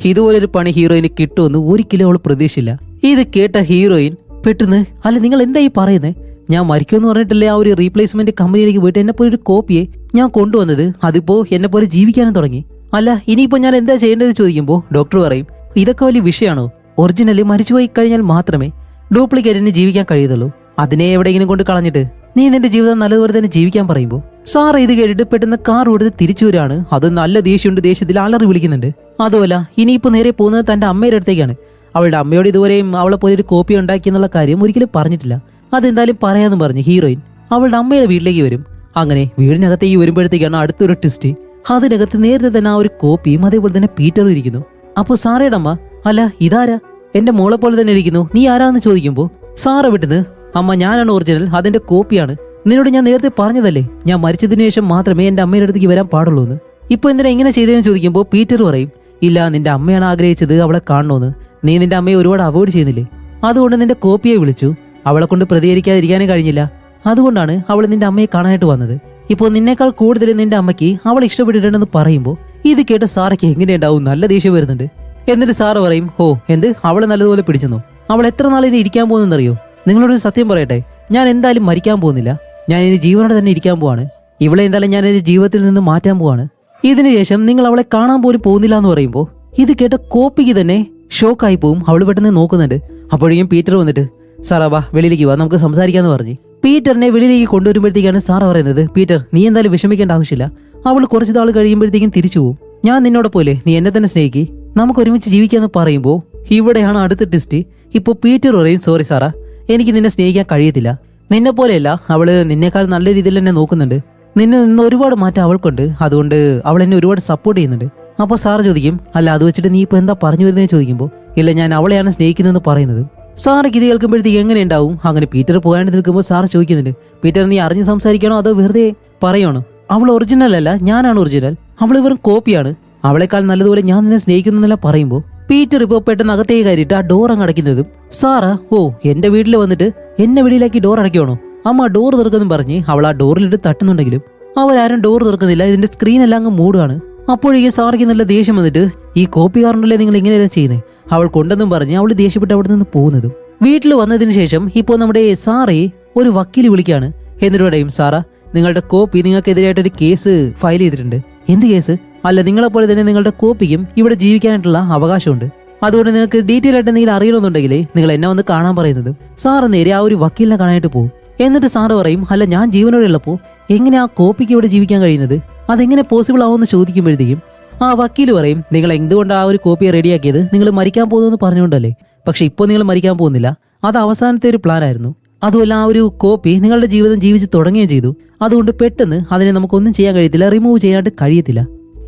ഇതുപോലൊരു പണി ഹീറോയിന് കിട്ടുമെന്ന് ഒരിക്കലും അവൾ പ്രതീക്ഷിച്ചില്ല. ഇത് കേട്ട ഹീറോയിൻ പെട്ടെന്ന് അല്ല നിങ്ങൾ എന്താ ഈ പറയുന്നത്, ഞാൻ മരിക്കുമെന്ന് പറഞ്ഞിട്ടല്ലേ ആ ഒരു റീപ്ലേസ്മെന്റ് കമ്പനിയിലേക്ക് പോയിട്ട് എന്നെ പോലെ ഒരു കോപ്പിയെ ഞാൻ കൊണ്ടുവന്നത്, അതിപ്പോ എന്നെ പോലെ ജീവിക്കാനും തുടങ്ങി. അല്ല ഇനിയിപ്പോ ഞാൻ എന്താ ചെയ്യേണ്ടത് ചോദിക്കുമ്പോൾ ഡോക്ടർ പറയും ഇതൊക്കെ വലിയ വിഷയമാണോ, ഒറിജിനല് മരിച്ചുപോയി കഴിഞ്ഞാൽ മാത്രമേ ഡ്യൂപ്ലിക്കേറ്റിന് ജീവിക്കാൻ കഴിയുള്ളൂ, അതിനെ എവിടെയെങ്കിലും കൊണ്ട് കളഞ്ഞിട്ട് നീ നിന്റെ ജീവിതം നല്ലതുപോലെ തന്നെ ജീവിക്കാൻ പറയുമ്പോൾ സാർ ഇത് കേട്ടിട്ട് പെട്ടെന്ന് കാർ കൊടുത്ത് തിരിച്ചു വരികയാണ്. അത് നല്ല ദേഷ്യമുണ്ട്, ദേഷ്യത്തിൽ അലറി വിളിക്കുന്നുണ്ട്. അതുമല്ല ഇനിയിപ്പോ നേരെ പോകുന്നത് തന്റെ അമ്മയുടെ അടുത്തേക്കാണ്. അവളുടെ അമ്മയോട് ഇതുവരെയും അവളെ പോലെ ഒരു കോപ്പി ഉണ്ടാക്കി എന്നുള്ള കാര്യം ഒരിക്കലും പറഞ്ഞിട്ടില്ല. അതെന്തായാലും പറയാമെന്ന് പറഞ്ഞ് ഹീറോയിൻ അവളുടെ അമ്മയുടെ വീട്ടിലേക്ക് വരും. അങ്ങനെ വീടിനകത്തേക്ക് വരുമ്പോഴത്തേക്കാണ് അടുത്തൊരു ട്വിസ്റ്റ്. അതിനകത്ത് നേരത്തെ തന്നെ ആ ഒരു കോപ്പിയും അതേപോലെ തന്നെ പീറ്ററും ഇരിക്കുന്നു. അപ്പൊ സാറയുടെ അമ്മ അല്ല ഇതാരാ, എന്റെ മോളെ പോലെ തന്നെ ഇരിക്കുന്നു, നീ ആരാന്ന് ചോദിക്കുമ്പോൾ സാറ വിട്ടുന്നത് അമ്മ ഞാനാണ് ഒറിജിനൽ, അതിന്റെ കോപ്പിയാണ്, നിന്നോട് ഞാൻ നേരത്തെ പറഞ്ഞതല്ലേ ഞാൻ മരിച്ചതിന് ശേഷം മാത്രമേ എന്റെ അമ്മയുടെ അടുത്തേക്ക് വരാൻ പാടുള്ളൂ എന്ന്. ഇപ്പൊ എന്തിനാ ഇങ്ങനെ ചെയ്തതെന്ന് ചോദിക്കുമ്പോൾ പീറ്റർ പറയും ഇല്ല നിന്റെ അമ്മയാണ് ആഗ്രഹിച്ചത് അവളെ കാണണമെന്ന്, നീ നിന്റെ അമ്മയെ ഒരുപാട് അവോയ്ഡ് ചെയ്യുന്നില്ലേ, അതുകൊണ്ട് നിന്റെ കോപ്പിയെ വിളിച്ചു, അവളെ കൊണ്ട് പ്രതികരിക്കാതിരിക്കാനും കഴിഞ്ഞില്ല, അതുകൊണ്ടാണ് അവൾ നിന്റെ അമ്മയെ കാണാനായിട്ട് വന്നത്. ഇപ്പോൾ നിന്നേക്കാൾ കൂടുതൽ നിന്റെ അമ്മയ്ക്ക് അവളെ ഇഷ്ടപ്പെട്ടിട്ടുണ്ടെന്ന് പറയുമ്പോൾ ഇത് കേട്ട സാറയ്ക്ക് എങ്ങനെയുണ്ടാവും, നല്ല ദേഷ്യം വരുന്നുണ്ട്. എന്നിട്ട് സാറ് പറയും ഓ എന്ത് അവളെ നല്ലതുപോലെ പിടിച്ചെന്നോ, അവൾ എത്ര നാളിനി ഇരിക്കാൻ പോകുന്നറിയോ, നിങ്ങളോട് സത്യം പറയട്ടെ ഞാൻ എന്തായാലും മരിക്കാൻ പോകുന്നില്ല, ഞാൻ ഇനി ജീവനോടെ തന്നെ ഇരിക്കാൻ പോവാണ്, ഇവളെ എന്തായാലും ഞാൻ എന്റെ ജീവിതത്തിൽ നിന്ന് മാറ്റാൻ പോവാണ്, ഇതിനുശേഷം നിങ്ങൾ അവളെ കാണാൻ പോലും പോകുന്നില്ല എന്ന് പറയുമ്പോൾ ഇത് കേട്ട കോപ്പിക്ക് തന്നെ ഷോക്കായി പോവും. അവൾ പെട്ടെന്ന് നോക്കുന്നുണ്ട്. അപ്പോഴേക്കും പീറ്റർ വന്നിട്ട് സാറാ വാ വെളിയിലേക്ക് വാ നമുക്ക് സംസാരിക്കാന്ന് പറഞ്ഞ് പീറ്ററിനെ വെളിയിലേക്ക് കൊണ്ടുവരുമ്പോഴത്തേക്കാണ് സാറ് പറയുന്നത് പീറ്റർ നീ എന്തായാലും വിഷമിക്കേണ്ട ആവശ്യമില്ല, അവൾ കുറച്ച് നാൾ കഴിയുമ്പോഴത്തേക്കും തിരിച്ചു പോവും, ഞാൻ നിന്നോട് പോലെ നീ എന്നെ തന്നെ സ്നേഹിക്ക്, നമുക്ക് ഒരുമിച്ച് ജീവിക്കാന്ന് പറയുമ്പോൾ ഇവിടെയാണ് അടുത്ത ടെസ്റ്റ്. ഇപ്പോൾ പീറ്റർ പറയും സോറി സാറാ എനിക്ക് നിന്നെ സ്നേഹിക്കാൻ കഴിയത്തില്ല, നിന്നെ പോലെയല്ല, അവള് നിന്നേക്കാൾ നല്ല രീതിയിൽ എന്നെ നോക്കുന്നുണ്ട്, നിന്നെ നിന്ന് ഒരുപാട് മാറ്റം അവൾക്കുണ്ട്, അതുകൊണ്ട് അവൾ എന്നെ ഒരുപാട് സപ്പോർട്ട് ചെയ്യുന്നുണ്ട്. അപ്പോൾ സാറ് ചോദിക്കും അല്ല അത് വെച്ചിട്ട് നീ ഇപ്പോൾ എന്താ പറഞ്ഞു വരുന്നതെന്ന് ചോദിക്കുമ്പോൾ ഇല്ല ഞാൻ അവളെയാണ് സ്നേഹിക്കുന്നതെന്ന് പറയുന്നത്. സാറൊക്കെ ഇത് കേൾക്കുമ്പോഴത്തേക്ക് എങ്ങനെ ഉണ്ടാവും. അങ്ങനെ പീറ്റർ പോകാണ്ട് നിൽക്കുമ്പോൾ സാറ് ചോദിക്കുന്നുണ്ട് പീറ്റർ നീ അറിഞ്ഞ് സംസാരിക്കണോ അതോ വെറുതെ പറയണോ, അവൾ ഒറിജിനൽ അല്ല ഞാനാണ് ഒറിജിനൽ, അവൾ വെറും കോപ്പിയാണ്, അവളെക്കാൾ നല്ലതുപോലെ ഞാൻ നിന്നെ സ്നേഹിക്കുന്നെല്ലാം പറയുമ്പോൾ പീറ്റർ ഇപ്പോൾ പെട്ടെന്ന് അകത്തേക്ക് കയറിയിട്ട് ആ ഡോർ അങ്ങ് അടയ്ക്കുന്നതും സാറാ ഓ എന്റെ വീട്ടിൽ വന്നിട്ട് എന്നെ വെളിയിലാക്കി ഡോർ അടയ്ക്കണോ, അമ്മ ഡോർ തുറക്കെന്നും പറഞ്ഞ് അവൾ ആ ഡോറിലിട്ട് തട്ടുന്നുണ്ടെങ്കിലും അവരാരും ഡോർ തുറക്കുന്നില്ല, ഇതിന്റെ സ്ക്രീൻ എല്ലാം അങ്ങ് മൂടുകയാണ്. അപ്പോഴേക്കും സാറയ്ക്ക് നല്ല ദേഷ്യം വന്നിട്ട് ഈ കോപ്പി കാരണല്ലേ നിങ്ങൾ ഇങ്ങനെയല്ല ചെയ്യുന്നത്, അവൾ കൊണ്ടെന്നും പറഞ്ഞ് അവൾ ദേഷ്യപ്പെട്ട് അവിടെ നിന്ന് പോകുന്നതും. വീട്ടിൽ വന്നതിന് ശേഷം ഇപ്പോൾ നമ്മുടെ സാറയെ ഒരു വക്കീൽ വിളിക്കാണ്. എന്നിട്ട് പറയും സാറാ നിങ്ങളുടെ കോപ്പി നിങ്ങൾക്കെതിരായിട്ടൊരു കേസ് ഫയൽ ചെയ്തിട്ടുണ്ട്. എന്ത് കേസ്? അല്ല നിങ്ങളെപ്പോലെ തന്നെ നിങ്ങളുടെ കോപ്പിക്കും ഇവിടെ ജീവിക്കാനായിട്ടുള്ള അവകാശമുണ്ട്, അതുകൊണ്ട് നിങ്ങൾക്ക് ഡീറ്റെയിൽ ആയിട്ട് എന്തെങ്കിലും അറിയണമെന്നുണ്ടെങ്കിൽ നിങ്ങൾ എന്നെ വന്ന് കാണാൻ പറയുന്നതും സാറ് നേരെ ആ ഒരു വക്കീലിനെ കാണാനായിട്ട് പോകും. എന്നിട്ട് സാറ് പറയും അല്ല ഞാൻ ജീവനോടെ ഉള്ളപ്പോൾ എങ്ങനെ ആ കോപ്പിക്ക് ഇവിടെ ജീവിക്കാൻ കഴിയുന്നത്, അതെങ്ങനെ പോസിബിൾ ആവുമെന്ന് ചോദിക്കുമ്പോഴത്തേക്കും ആ വക്കീൽ പറയും നിങ്ങൾ എന്തുകൊണ്ട് ആ ഒരു കോപ്പി റെഡിയാക്കിയത് നിങ്ങൾ മരിക്കാൻ പോകുന്നു പറഞ്ഞുകൊണ്ടല്ലേ, പക്ഷെ ഇപ്പോൾ നിങ്ങൾ മരിക്കാൻ പോകുന്നില്ല, അത് അവസാനത്തെ ഒരു പ്ലാൻ ആയിരുന്നു, അതുമല്ല ആ ഒരു കോപ്പി നിങ്ങളുടെ ജീവിതം ജീവിച്ച് തുടങ്ങുകയും ചെയ്തു, അതുകൊണ്ട് പെട്ടെന്ന് അതിനെ നമുക്കൊന്നും ചെയ്യാൻ കഴിയത്തില്ല, റിമൂവ് ചെയ്യാനായിട്ട് കഴിയത്തില്ല,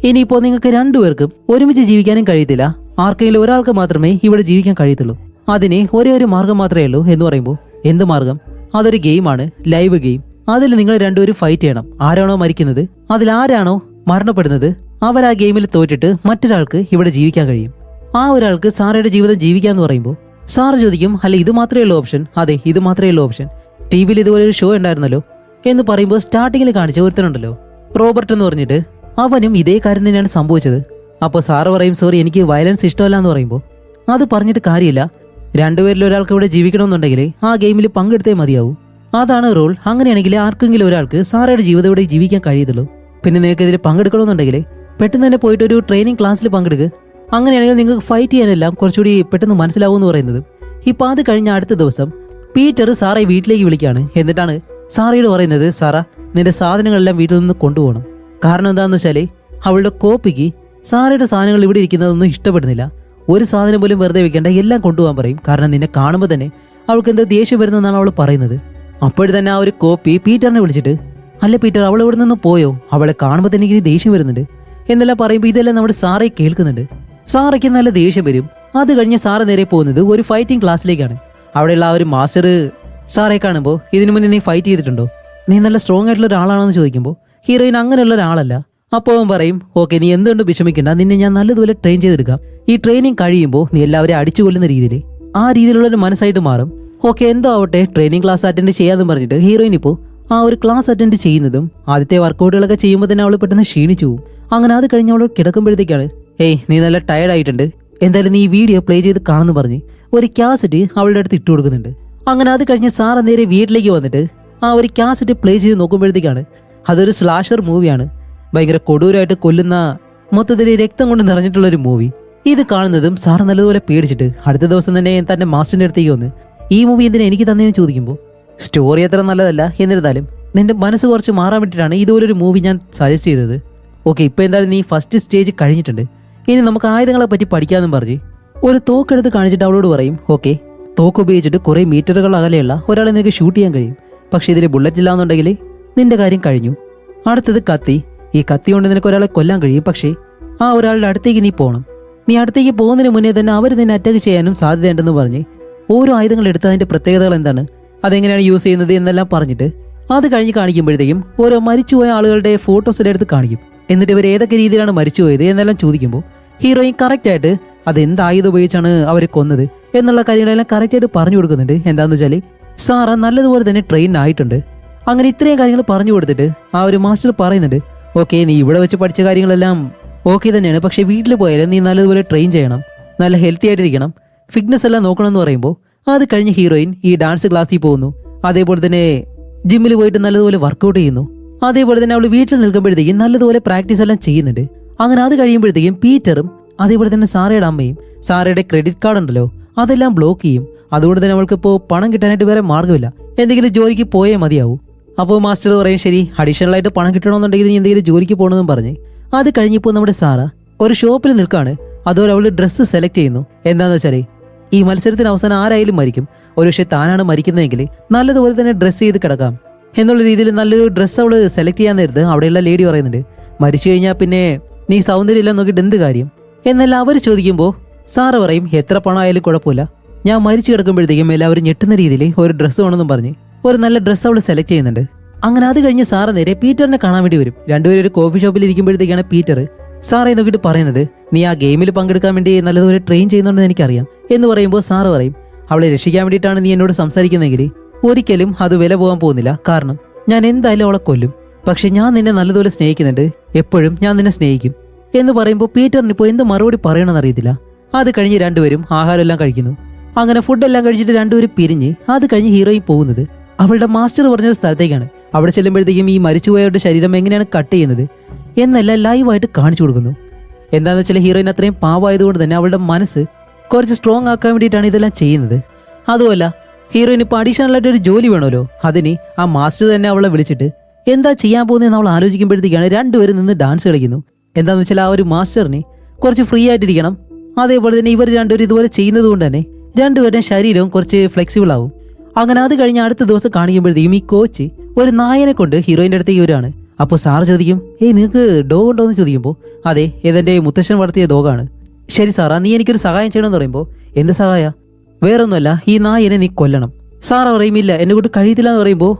ഇനിയിപ്പോൾ നിങ്ങൾക്ക് രണ്ടുപേർക്കും ഒരുമിച്ച് ജീവിക്കാനും കഴിയത്തില്ല, ആർക്കെങ്കിലും ഒരാൾക്ക് മാത്രമേ ഇവിടെ ജീവിക്കാൻ കഴിയത്തുള്ളൂ, അതിന് ഒരേ ഒരു മാർഗം മാത്രമേ ഉള്ളൂ എന്ന് പറയുമ്പോൾ എന്ത് മാർഗം, അതൊരു ഗെയിമാണ്, ലൈവ് ഗെയിം, അതിൽ നിങ്ങൾ രണ്ടുപേരും ഫൈറ്റ് ചെയ്യണം, ആരാണോ മരിക്കുന്നത് അതിൽ ആരാണോ മരണപ്പെടുന്നത് അവർ ആ ഗെയിമിൽ തോറ്റിട്ട് മറ്റൊരാൾക്ക് ഇവിടെ ജീവിക്കാൻ കഴിയും. ആ ഒരാൾക്ക് സാറയുടെ ജീവിതം ജീവിക്കാന്ന് പറയുമ്പോൾ സാറ് ചോദിക്കും, അല്ല ഇത് മാത്രമേ ഉള്ളൂ ഓപ്ഷൻ? അതെ, ഇത് മാത്രമേ ഉള്ളൂ ഓപ്ഷൻ. ടി വിയിൽ ഇതുപോലെ ഒരു ഷോ ഉണ്ടായിരുന്നല്ലോ എന്ന് പറയുമ്പോൾ സ്റ്റാർട്ടിങ്ങിൽ കാണിച്ച ഒരുത്തനുണ്ടല്ലോ, റോബർട്ട് എന്ന് പറഞ്ഞിട്ട്, അവനും ഇതേ കാര്യം തന്നെയാണ് സംഭവിച്ചത്. അപ്പോൾ സാറ് പറയും, സോറി എനിക്ക് വയലൻസ് ഇഷ്ടമല്ല എന്ന് പറയുമ്പോൾ അത് പറഞ്ഞിട്ട് കാര്യമില്ല, രണ്ടുപേരിൽ ഒരാൾക്ക് ഇവിടെ ജീവിക്കണമെന്നുണ്ടെങ്കിൽ ആ ഗെയിമിൽ പങ്കെടുത്തേ മതിയാവൂ, അതാണ് റൂൾ. അങ്ങനെയാണെങ്കിൽ ആർക്കെങ്കിലും ഒരാൾക്ക് സാറയുടെ ജീവിതം ഇവിടെ ജീവിക്കാൻ കഴിയത്തുള്ളൂ. പിന്നെ നിങ്ങൾക്ക് ഇതിൽ പങ്കെടുക്കണമെന്നുണ്ടെങ്കിൽ പെട്ടെന്ന് തന്നെ പോയിട്ട് ഒരു ട്രെയിനിങ് ക്ലാസ്സിൽ പങ്കെടുക്കുക. അങ്ങനെയാണെങ്കിൽ നിങ്ങൾക്ക് ഫൈറ്റ് ചെയ്യാനെല്ലാം കുറച്ചുകൂടി പെട്ടെന്ന് മനസ്സിലാവും എന്ന് പറയുന്നത്. ഇപ്പം അത് കഴിഞ്ഞ അടുത്ത ദിവസം പീറ്റർ സാറയെ വീട്ടിലേക്ക് വിളിക്കുകയാണ്. എന്നിട്ടാണ് സാറയോട് പറയുന്നത്, സാറാ നിന്റെ സാധനങ്ങളെല്ലാം വീട്ടിൽ നിന്ന് കൊണ്ടുപോകണം. കാരണം എന്താണെന്ന് വെച്ചാൽ അവളുടെ കോപ്പിക്ക് സാറയുടെ സാധനങ്ങൾ ഇവിടെ ഇരിക്കുന്നതൊന്നും ഇഷ്ടപ്പെടുന്നില്ല. ഒരു സാധനം പോലും വെറുതെ വെക്കേണ്ട, എല്ലാം കൊണ്ടുപോകാൻ പറയും. കാരണം നിന്നെ കാണുമ്പോൾ തന്നെ അവൾക്ക് എന്തോ ദേഷ്യം വരുന്നതെന്നാണ് അവൾ പറയുന്നത്. അപ്പോഴും തന്നെ ആ ഒരു കോപ്പി പീറ്ററിനെ വിളിച്ചിട്ട്, അല്ല പീറ്റർ അവൾ ഇവിടെ നിന്ന് പോയോ, അവളെ കാണുമ്പോൾ തന്നെ എനിക്ക് ദേഷ്യം വരുന്നുണ്ട് എന്നെല്ലാം പറയുമ്പോൾ ഇതെല്ലാം നമ്മുടെ സാറയെ കേൾക്കുന്നുണ്ട്. സാറയ്ക്ക് നല്ല ദേഷ്യം വരും. അത് കഴിഞ്ഞ് സാറ് നേരെ പോകുന്നത് ഒരു ഫൈറ്റിംഗ് ക്ലാസ്സിലേക്കാണ്. അവിടെയുള്ള ആ ഒരു മാസ്റ്റർ സാറെ കാണുമ്പോൾ, ഇതിനു മുന്നേ നീ ഫൈറ്റ് ചെയ്തിട്ടുണ്ടോ, നീ നല്ല സ്ട്രോങ് ആയിട്ടുള്ള ഒരാളാണെന്ന് ചോദിക്കുമ്പോൾ ഹീറോയിൻ അങ്ങനെയുള്ള ഒരാളല്ല. അപ്പോൾ അവൻ പറയും, ഓക്കെ നീ എന്തുകൊണ്ട് വിഷമിക്കണ്ട, നിന്നെ ഞാൻ നല്ലതുപോലെ ട്രെയിൻ ചെയ്തെടുക്കാം. ഈ ട്രെയിനിങ് കഴിയുമ്പോൾ നീ എല്ലാവരെയും അടിച്ചു കൊല്ലുന്ന രീതിയിൽ ആ രീതിയിലുള്ള ഒരു മനസ്സായിട്ട് മാറും. ഓക്കെ എന്തോ ആവട്ടെ, ട്രെയിനിങ് ക്ലാസ് അറ്റൻഡ് ചെയ്യാമെന്ന് പറഞ്ഞിട്ട് ഹീറോയിൻ ഇപ്പോൾ ആ ഒരു ക്ലാസ് അറ്റൻഡ് ചെയ്യുന്നതും ആദ്യത്തെ വർക്കൗട്ടുകളൊക്കെ ചെയ്യുമ്പോൾ തന്നെ അവൾ പെട്ടെന്ന് ക്ഷീണിച്ചു പോകും. അങ്ങനെ അത് കഴിഞ്ഞ് അവൾ കിടക്കുമ്പോഴത്തേക്കാണ്, ഏയ് നീ നല്ല ടയർഡ് ആയിട്ടുണ്ട്, എന്തായാലും നീ ഈ വീഡിയോ പ്ലേ ചെയ്ത് കാണുന്നു പറഞ്ഞ് ഒരു കാസറ്റ് അവളുടെ അടുത്ത് ഇട്ട് കൊടുക്കുന്നുണ്ട്. അങ്ങനെ അത് കഴിഞ്ഞ് സാറ് നേരെ വീട്ടിലേക്ക് വന്നിട്ട് ആ ഒരു കാസറ്റ് പ്ലേ ചെയ്ത് നോക്കുമ്പോഴത്തേക്കാണ് അതൊരു സ്ലാഷർ മൂവിയാണ്. ഭയങ്കര കൊടൂരായിട്ട് കൊല്ലുന്ന, മൊത്തത്തിൽ രക്തം കൊണ്ട് നിറഞ്ഞിട്ടുള്ള ഒരു മൂവി. ഇത് കാണുന്നതും സാറ് നല്ലതുപോലെ പേടിച്ചിട്ട് അടുത്ത ദിവസം തന്നെ തന്റെ മാസ്റ്ററിന്റെ അടുത്തേക്ക് വന്ന്, ഈ മൂവി എന്തിനാ എനിക്ക് തന്നെയെന്ന് ചോദിക്കുമ്പോൾ, സ്റ്റോറി അത്ര നല്ലതല്ല, എന്നിരുന്നാലും നിന്റെ മനസ്സ് കുറച്ച് മാറാൻ വേണ്ടിയിട്ടാണ് ഇതുപോലൊരു മൂവി ഞാൻ സജസ്റ്റ് ചെയ്തത്. ഓക്കെ ഇപ്പം എന്തായാലും നീ ഫസ്റ്റ് സ്റ്റേജ് കഴിഞ്ഞിട്ടുണ്ട്, ഇനി നമുക്ക് ആയുധങ്ങളെ പറ്റി പഠിക്കാമെന്നും പറഞ്ഞ് ഒരു തോക്കെടുത്ത് കാണിച്ചിട്ട് അവളോട് പറയും, ഓക്കെ തോക്ക് ഉപയോഗിച്ചിട്ട് കുറേ മീറ്ററുകൾ അകലെയുള്ള ഒരാളെ നിനക്ക് ഷൂട്ട് ചെയ്യാൻ കഴിയും, പക്ഷെ ഇതിൽ ബുള്ളറ്റ് ഇല്ലാന്നുണ്ടെങ്കിൽ നിന്റെ കാര്യം കഴിഞ്ഞു. അടുത്തത് കത്തി. ഈ കത്തി കൊണ്ട് നിനക്ക് ഒരാളെ കൊല്ലാൻ കഴിയും, പക്ഷേ ആ ഒരാളുടെ അടുത്തേക്ക് നീ പോകണം. നീ അടുത്തേക്ക് പോകുന്നതിന് മുന്നേ തന്നെ അവർ നിന്നെ അറ്റാക്ക് ചെയ്യാനും സാധ്യതയുണ്ടെന്ന് പറഞ്ഞ് ഓരോ ആയുധങ്ങൾ എടുത്ത് അതിന്റെ പ്രത്യേകതകൾ എന്താണ്, അതെങ്ങനെയാണ് യൂസ് ചെയ്യുന്നത് എന്നെല്ലാം പറഞ്ഞിട്ട് അത് കഴിഞ്ഞ് കാണിക്കുമ്പോഴത്തേക്കും ഓരോ മരിച്ചുപോയ ആളുകളുടെ ഫോട്ടോസ് എല്ലാം എടുത്ത് കാണിക്കും. എന്നിട്ട് ഇവർ ഏതൊക്കെ രീതിയിലാണ് മരിച്ചുപോയത് എന്നെല്ലാം ചോദിക്കുമ്പോൾ ഹീറോയിൻ കറക്റ്റായിട്ട് അത് എന്ത് ആയുധം ഉപയോഗിച്ചാണ് അവരെ കൊന്നത് എന്നുള്ള കാര്യങ്ങളെല്ലാം കറക്റ്റായിട്ട് പറഞ്ഞു കൊടുക്കുന്നുണ്ട്. എന്താണെന്ന് വെച്ചാൽ സാറ നല്ലതുപോലെ തന്നെ ട്രെയിൻ ആയിട്ടുണ്ട്. അങ്ങനെ ഇത്രയും കാര്യങ്ങൾ പറഞ്ഞു കൊടുത്തിട്ട് ആ ഒരു മാസ്റ്റർ പറയുന്നുണ്ട്, ഓക്കെ നീ ഇവിടെ വെച്ച് പഠിച്ച കാര്യങ്ങളെല്ലാം ഓക്കെ തന്നെയാണ്, പക്ഷേ വീട്ടിൽ പോയാലും നീ നല്ലതുപോലെ ട്രെയിൻ ചെയ്യണം, നല്ല ഹെൽത്തി ആയിട്ടിരിക്കണം, ഫിറ്റ്നസ് എല്ലാം നോക്കണം എന്ന് പറയുമ്പോൾ അത് കഴിഞ്ഞ് ഹീറോയിൻ ഈ ഡാൻസ് ക്ലാസ്സിൽ പോകുന്നു. അതേപോലെ തന്നെ ജിമ്മിൽ പോയിട്ട് നല്ലതുപോലെ വർക്കൗട്ട് ചെയ്യുന്നു. അതേപോലെ തന്നെ അവൾ വീട്ടിൽ നിൽക്കുമ്പോഴത്തേക്കും നല്ലതുപോലെ പ്രാക്ടീസ് എല്ലാം ചെയ്യുന്നുണ്ട്. അങ്ങനെ അത് കഴിയുമ്പോഴത്തേക്കും പീറ്ററും അതേപോലെ തന്നെ സാറയുടെ അമ്മയും സാറയുടെ ക്രെഡിറ്റ് കാർഡ് ഉണ്ടല്ലോ അതെല്ലാം ബ്ലോക്ക് ചെയ്യും. അതുകൊണ്ട് തന്നെ അവൾക്ക് ഇപ്പോൾ പണം കിട്ടാനായിട്ട് വേറെ മാർഗ്ഗമില്ല, എന്തെങ്കിലും ജോലിക്ക് പോയേ മതിയാവും. അപ്പോൾ മാസ്റ്റർ പറയും, ശരി അഡീഷണൽ ആയിട്ട് പണം കിട്ടണമെന്നുണ്ടെങ്കിൽ നീ എന്തെങ്കിലും ജോലിക്ക് പോകണമെന്നും പറഞ്ഞ് അത് കഴിഞ്ഞപ്പോൾ നമ്മുടെ സാറ ഒരു ഷോപ്പിൽ നിൽക്കാണ്. അതുപോലെ അവൾ ഡ്രസ്സ് സെലക്ട് ചെയ്യുന്നു. എന്താണെന്ന് വെച്ചാൽ ഈ മത്സരത്തിന് അവസാനം ആരായാലും മരിക്കും, ഒരുപക്ഷെ താനാണ് മരിക്കുന്നതെങ്കിൽ നല്ലതുപോലെ തന്നെ ഡ്രസ്സ് ചെയ്ത് കിടക്കാം എന്നുള്ള രീതിയിൽ നല്ലൊരു ഡ്രസ്സ് അവൾ സെലക്ട് ചെയ്യാൻ നേരത്ത് അവിടെയുള്ള ലേഡി പറയുന്നുണ്ട്, മരിച്ചു കഴിഞ്ഞാൽ പിന്നെ നീ സൗന്ദര്യമില്ല നോക്കിയിട്ട് എന്ത് കാര്യം എന്നെല്ലാം അവർ ചോദിക്കുമ്പോൾ സാറ് പറയും, എത്ര പണം ആയാലും കുഴപ്പമില്ല, ഞാൻ മരിച്ചു കിടക്കുമ്പോഴത്തേക്കും എല്ലാവരും ഞെട്ടുന്ന രീതിയിൽ ഒരു ഡ്രസ്സ് വേണമെന്നും പറഞ്ഞ് ഒരു നല്ല ഡ്രസ്സ് അവൾ സെലക്ട് ചെയ്യുന്നുണ്ട്. അങ്ങനെ അത് കഴിഞ്ഞ് സാറ് നേരെ പീറ്ററിനെ കാണാൻ വേണ്ടി വരും. രണ്ടുപേരും ഒരു കോഫി ഷോപ്പിൽ ഇരിക്കുമ്പോഴത്തേക്കാണ് പീറ്റർ സാറെ നോക്കിയിട്ട് പറയുന്നത്, നീ ആ ഗെയിമിൽ പങ്കെടുക്കാൻ വേണ്ടി നല്ലതുപോലെ ട്രെയിൻ ചെയ്യുന്നുണ്ടെന്ന് എനിക്കറിയാം എന്ന് പറയുമ്പോൾ സാറ് പറയും, അവളെ രക്ഷിക്കാൻ വേണ്ടിയിട്ടാണ് നീ എന്നോട് സംസാരിക്കുന്നതെങ്കിൽ ഒരിക്കലും അത് വില പോകാൻ പോകുന്നില്ല, കാരണം ഞാൻ എന്തായാലും അവളെ കൊല്ലും, പക്ഷെ ഞാൻ നിന്നെ നല്ലതുപോലെ സ്നേഹിക്കുന്നുണ്ട്, എപ്പോഴും ഞാൻ നിന്നെ സ്നേഹിക്കും എന്ന് പറയുമ്പോൾ പീറ്ററിന് ഇപ്പോൾ എന്ത് മറുപടി പറയണമെന്ന് അറിയത്തില്ല. അത് കഴിഞ്ഞ് രണ്ടുപേരും ആഹാരം എല്ലാം കഴിക്കുന്നു. അങ്ങനെ ഫുഡെല്ലാം കഴിച്ചിട്ട് രണ്ടുപേരും പിരിഞ്ഞ് അത് കഴിഞ്ഞ് ഹീറോയിൻ പോകുന്നത് അവളുടെ മാസ്റ്റർ പറഞ്ഞൊരു സ്ഥലത്തേക്കാണ്. അവിടെ ചെല്ലുമ്പോഴത്തേക്കും ഈ മരിച്ചുപോയവരുടെ ശരീരം എങ്ങനെയാണ് കട്ട് ചെയ്യുന്നത് എന്നെല്ലാം ലൈവായിട്ട് കാണിച്ചു കൊടുക്കുന്നു. എന്താണെന്ന് വെച്ചാൽ ഹീറോയിൻ അത്രയും പാവമായതുകൊണ്ട് തന്നെ അവളുടെ മനസ്സ് കുറച്ച് സ്ട്രോങ് ആക്കാൻ വേണ്ടിയിട്ടാണ് ഇതെല്ലാം ചെയ്യുന്നത്. അതുമല്ല ഹീറോയിൻ ഇപ്പോൾ അഡീഷണൽ ആയിട്ട് ഒരു ജോലി വേണമല്ലോ, അതിന് ആ മാസ്റ്റർ തന്നെ അവളെ വിളിച്ചിട്ട് എന്താ ചെയ്യാൻ പോകുന്നതെന്ന് അവൾ ആലോചിക്കുമ്പോഴത്തേക്കാണ് രണ്ടുപേരും നിന്ന് ഡാൻസ് കളിക്കുന്നു. എന്താണെന്ന് വെച്ചാൽ ആ ഒരു മാസ്റ്ററിന് കുറച്ച് ഫ്രീ ആയിട്ടിരിക്കണം, അതേപോലെ തന്നെ ഇവർ രണ്ടുപേരും ഇതുപോലെ ചെയ്യുന്നത് കൊണ്ട് തന്നെ രണ്ടുപേരുടെയും ശരീരവും കുറച്ച് ഫ്ലെക്സിബിൾ ആവും. അങ്ങനെ അത് കഴിഞ്ഞ് അടുത്ത ദിവസം കാണിക്കുമ്പോഴത്തേക്കും ഈ കോച്ച് ഒരു നായനെ കൊണ്ട് ഹീറോയിൻ്റെ അടുത്തേക്ക് വരികയാണ്. അപ്പോൾ സാർ ചോദിക്കും, ഏയ് നിങ്ങൾക്ക് ഡോഗ് ഉണ്ടോ എന്ന് ചോദിക്കുമ്പോൾ, അതെ ഇതെൻ്റെ മുത്തശ്ശൻ വളർത്തിയ ഡോഗാണ്. ശരി സാറാ, നീ എനിക്കൊരു സഹായം ചെയ്യണമെന്ന് പറയുമ്പോൾ, എന്ത് സഹായ? വേറൊന്നുമല്ല, ഈ നായനെ നീ കൊല്ലണം. സാറ് പറയും, ഇല്ല എന്നെ കൊണ്ട് കഴിയത്തില്ല എന്ന് പറയുമ്പോൾ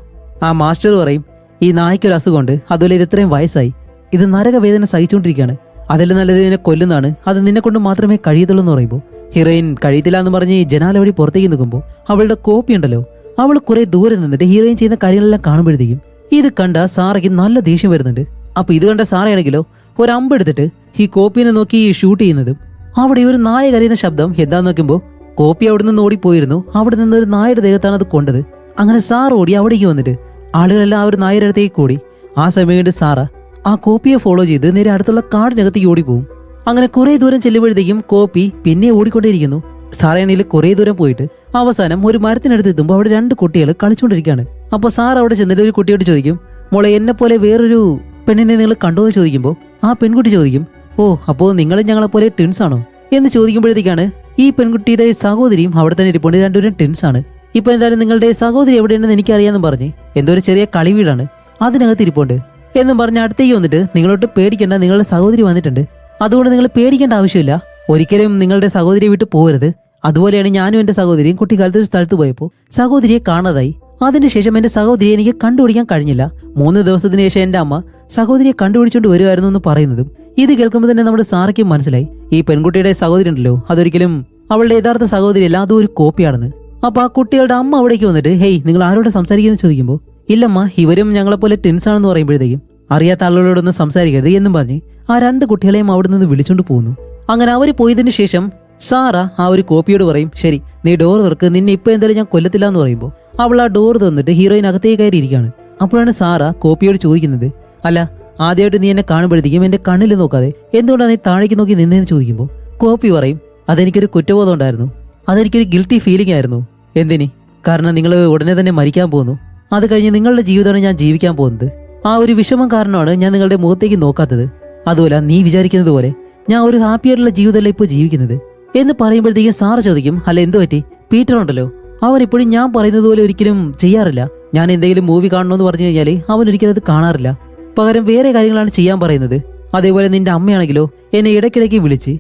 ആ മാസ്റ്റർ പറയും, ഈ നായ്ക്കൊരു അസുഖമുണ്ട്, അതുപോലെ ഇത് ഇത്രയും വയസ്സായി, ഇത് നരകവേദന സഹിച്ചുകൊണ്ടിരിക്കുകയാണ്, അതിൽ നല്ലത് നിന്നെ കൊല്ലുന്നതാണ്, അത് നിന്നെ കൊണ്ട് മാത്രമേ കഴിയത്തുള്ളൂ എന്ന് പറയുമ്പോൾ ഹീറോയിൻ കഴിയത്തില്ല എന്ന് പറഞ്ഞ് ജനാല വഴി പുറത്തേക്ക് നിൽക്കുമ്പോൾ അവളുടെ കോപ്പി ഉണ്ടല്ലോ, അവൾ കുറെ ദൂരെ നിന്നിട്ട് ഹീറോയിൻ ചെയ്യുന്ന കാര്യങ്ങളെല്ലാം കാണുമ്പോഴത്തേക്കും ഇത് കണ്ട സാറയ്ക്ക് നല്ല ദേഷ്യം വരുന്നുണ്ട്. അപ്പൊ ഇത് കണ്ട സാറയാണെങ്കിലോ ഒരു അമ്പെടുത്തിട്ട് ഈ കോപ്പിനെ നോക്കി ഷൂട്ട് ചെയ്യുന്നതും അവിടെ ഒരു നായ കരയുന്ന ശബ്ദം എന്താന്ന് നോക്കുമ്പോൾ കോപ്പി അവിടെ നിന്ന് ഓടിപ്പോയിരുന്നു. അവിടെ നിന്ന് ഒരു നായയുടെ ദേഹത്താണ് അത് കൊണ്ടത്. അങ്ങനെ സാർ ഓടി അവിടേക്ക് വന്നിട്ട് ആളുകളെല്ലാം ആ ഒരു നായയുടെ അടുത്തേക്ക് കൂടി. ആ സമയം കൊണ്ട് സാറ ആ കോപ്പിയെ ഫോളോ ചെയ്ത് നേരെ അടുത്തുള്ള കാടിനകത്തേക്ക് ഓടിപ്പോവും. അങ്ങനെ കുറെ ദൂരം ചെല്ലുമ്പോഴത്തേക്കും കോപ്പി പിന്നെ ഓടിക്കൊണ്ടേയിരിക്കുന്നു. സാറയാണെങ്കിൽ കുറെ ദൂരം പോയിട്ട് അവസാനം ഒരു മരത്തിനടുത്ത് എത്തുമ്പോൾ അവിടെ 2 കുട്ടികൾ കളിച്ചുകൊണ്ടിരിക്കുകയാണ്. അപ്പോൾ സാർ അവിടെ ചെന്നിട്ട് ഒരു കുട്ടിയോട് ചോദിക്കും, മോളെ എന്നെ പോലെ വേറൊരു പെണ്ണിനെ നിങ്ങൾ കണ്ടോ എന്ന് ചോദിക്കുമ്പോൾ ആ പെൺകുട്ടി ചോദിക്കും, ഓ അപ്പോൾ നിങ്ങൾ ഞങ്ങളെപ്പോലെ ട്വിൻസ് ആണോ എന്ന് ചോദിക്കുമ്പോഴത്തേക്കാണ് ഈ പെൺകുട്ടിയുടെ സഹോദരിയും അവിടെ തന്നെ ഇരിപ്പുണ്ട്. രണ്ടുപേരും ട്വിൻസ് ആണ്. ഇപ്പൊ എന്തായാലും നിങ്ങളുടെ സഹോദരി എവിടെയുണ്ടെന്ന് എനിക്കറിയാമെന്ന് പറഞ്ഞ് എന്തോ ഒരു ചെറിയ കളിവീടാണ് അതിനകത്ത് ഇരിപ്പുണ്ട് എന്നും പറഞ്ഞ് അടുത്തേക്ക് വന്നിട്ട് നിങ്ങളോട്ട് പേടിക്കേണ്ട, നിങ്ങളുടെ സഹോദരി വന്നിട്ടുണ്ട്, അതുകൊണ്ട് നിങ്ങൾ പേടിക്കേണ്ട ആവശ്യമില്ല, ഒരിക്കലും നിങ്ങളുടെ സഹോദരിയെ വിട്ട് പോകരുത്. അതുപോലെയാണ് ഞാനും എന്റെ സഹോദരിയും കുട്ടിക്കാലത്ത് ഒരു സ്ഥലത്ത് പോയപ്പോൾ സഹോദരിയെ കാണാതായി. അതിനുശേഷം എന്റെ സഹോദരിയെ എനിക്ക് കണ്ടുപിടിക്കാൻ കഴിഞ്ഞില്ല. 3 ദിവസത്തിന് ശേഷം എന്റെ അമ്മ സഹോദരിയെ കണ്ടുപിടിച്ചുകൊണ്ട് വരുമായിരുന്നു എന്ന് പറയുന്നതും ഇത് കേൾക്കുമ്പോൾ തന്നെ നമ്മുടെ സാറയ്ക്ക് മനസ്സിലായി ഈ പെൺകുട്ടിയുടെ സഹോദരി ഉണ്ടല്ലോ അതൊരിക്കലും അവളുടെ യഥാർത്ഥ സഹോദരിയല്ല, അതും ഒരു കോപ്പിയാണെന്ന്. അപ്പൊ ആ കുട്ടികളുടെ അമ്മ അവിടേക്ക് വന്നിട്ട് ഹേയ് നിങ്ങൾ ആരോട് സംസാരിക്കുന്നു ചോദിക്കുമ്പോൾ ഇല്ലമ്മ ഇവരും ഞങ്ങളെപ്പോലെ ടെൻസ് ആണെന്ന് പറയുമ്പോഴത്തേക്കും അറിയാത്ത ആളുകളോടൊന്നും സംസാരിക്കരുത് എന്നും പറഞ്ഞ് ആ 2 കുട്ടികളെയും അവിടെ നിന്ന് വിളിച്ചോണ്ട് പോകുന്നു. അങ്ങനെ അവർ പോയതിനു ശേഷം സാറ ആ ഒരു കോപ്പിയോട് പറയും, ശരി നീ ഡോർ തുറക്ക്, നിന്നെ ഇപ്പൊ എന്തായാലും ഞാൻ കൊല്ലത്തില്ല എന്ന് പറയുമ്പോൾ അവൾ ആ ഡോർ തന്നിട്ട് ഹീറോയിൻ അകത്തേക്ക് കയറി ഇരിക്കുകയാണ്. അപ്പോഴാണ് സാറ കോപ്പിയോട് ചോദിക്കുന്നത്, അല്ല ആദ്യമായിട്ട് നീ എന്നെ കാണുമ്പോഴത്തേക്കും എന്റെ കണ്ണിൽ നോക്കാതെ എന്തുകൊണ്ടാണ് നീ താഴേക്ക് നോക്കി നിന്നതെന്ന് ചോദിക്കുമ്പോൾ കോപ്പി പറയും, അതെനിക്കൊരു കുറ്റബോധം ഉണ്ടായിരുന്നു, അതെനിക്കൊരു ഗിൽറ്റി ഫീലിംഗ് ആയിരുന്നു. എന്തിന്? കാരണം നിങ്ങൾ ഉടനെ തന്നെ മരിക്കാൻ പോകുന്നു, അത് കഴിഞ്ഞ് നിങ്ങളുടെ ജീവിതമാണ് ഞാൻ ജീവിക്കാൻ പോകുന്നത്. ആ ഒരു വിഷമം കാരണമാണ് ഞാൻ നിങ്ങളുടെ മുഖത്തേക്ക് നോക്കാത്തത്. അതുപോലെ നീ വിചാരിക്കുന്നത് പോലെ ഞാൻ ഒരു ഹാപ്പി ആയിട്ടുള്ള ജീവിതമല്ല ഇപ്പോൾ ജീവിക്കുന്നത് എന്ന് പറയുമ്പോഴത്തേക്കും സാറ് ചോദിക്കും, അല്ല എന്തു പറ്റി? പീറ്റർ ഉണ്ടല്ലോ അവൻ ഇപ്പോഴും ഞാൻ പറയുന്നത് പോലെ ഒരിക്കലും ചെയ്യാറില്ല. ഞാൻ എന്തെങ്കിലും മൂവി കാണണമെന്ന് പറഞ്ഞു കഴിഞ്ഞാൽ അവൻ ഒരിക്കലും അത് കാണാറില്ല, പകരം വേറെ കാര്യങ്ങളാണ് ചെയ്യാൻ പറയുന്നത്. അതേപോലെ നിന്റെ അമ്മയാണെങ്കിലോ എന്നെ ഇടയ്ക്കിടയ്ക്ക് വിളിച്ച്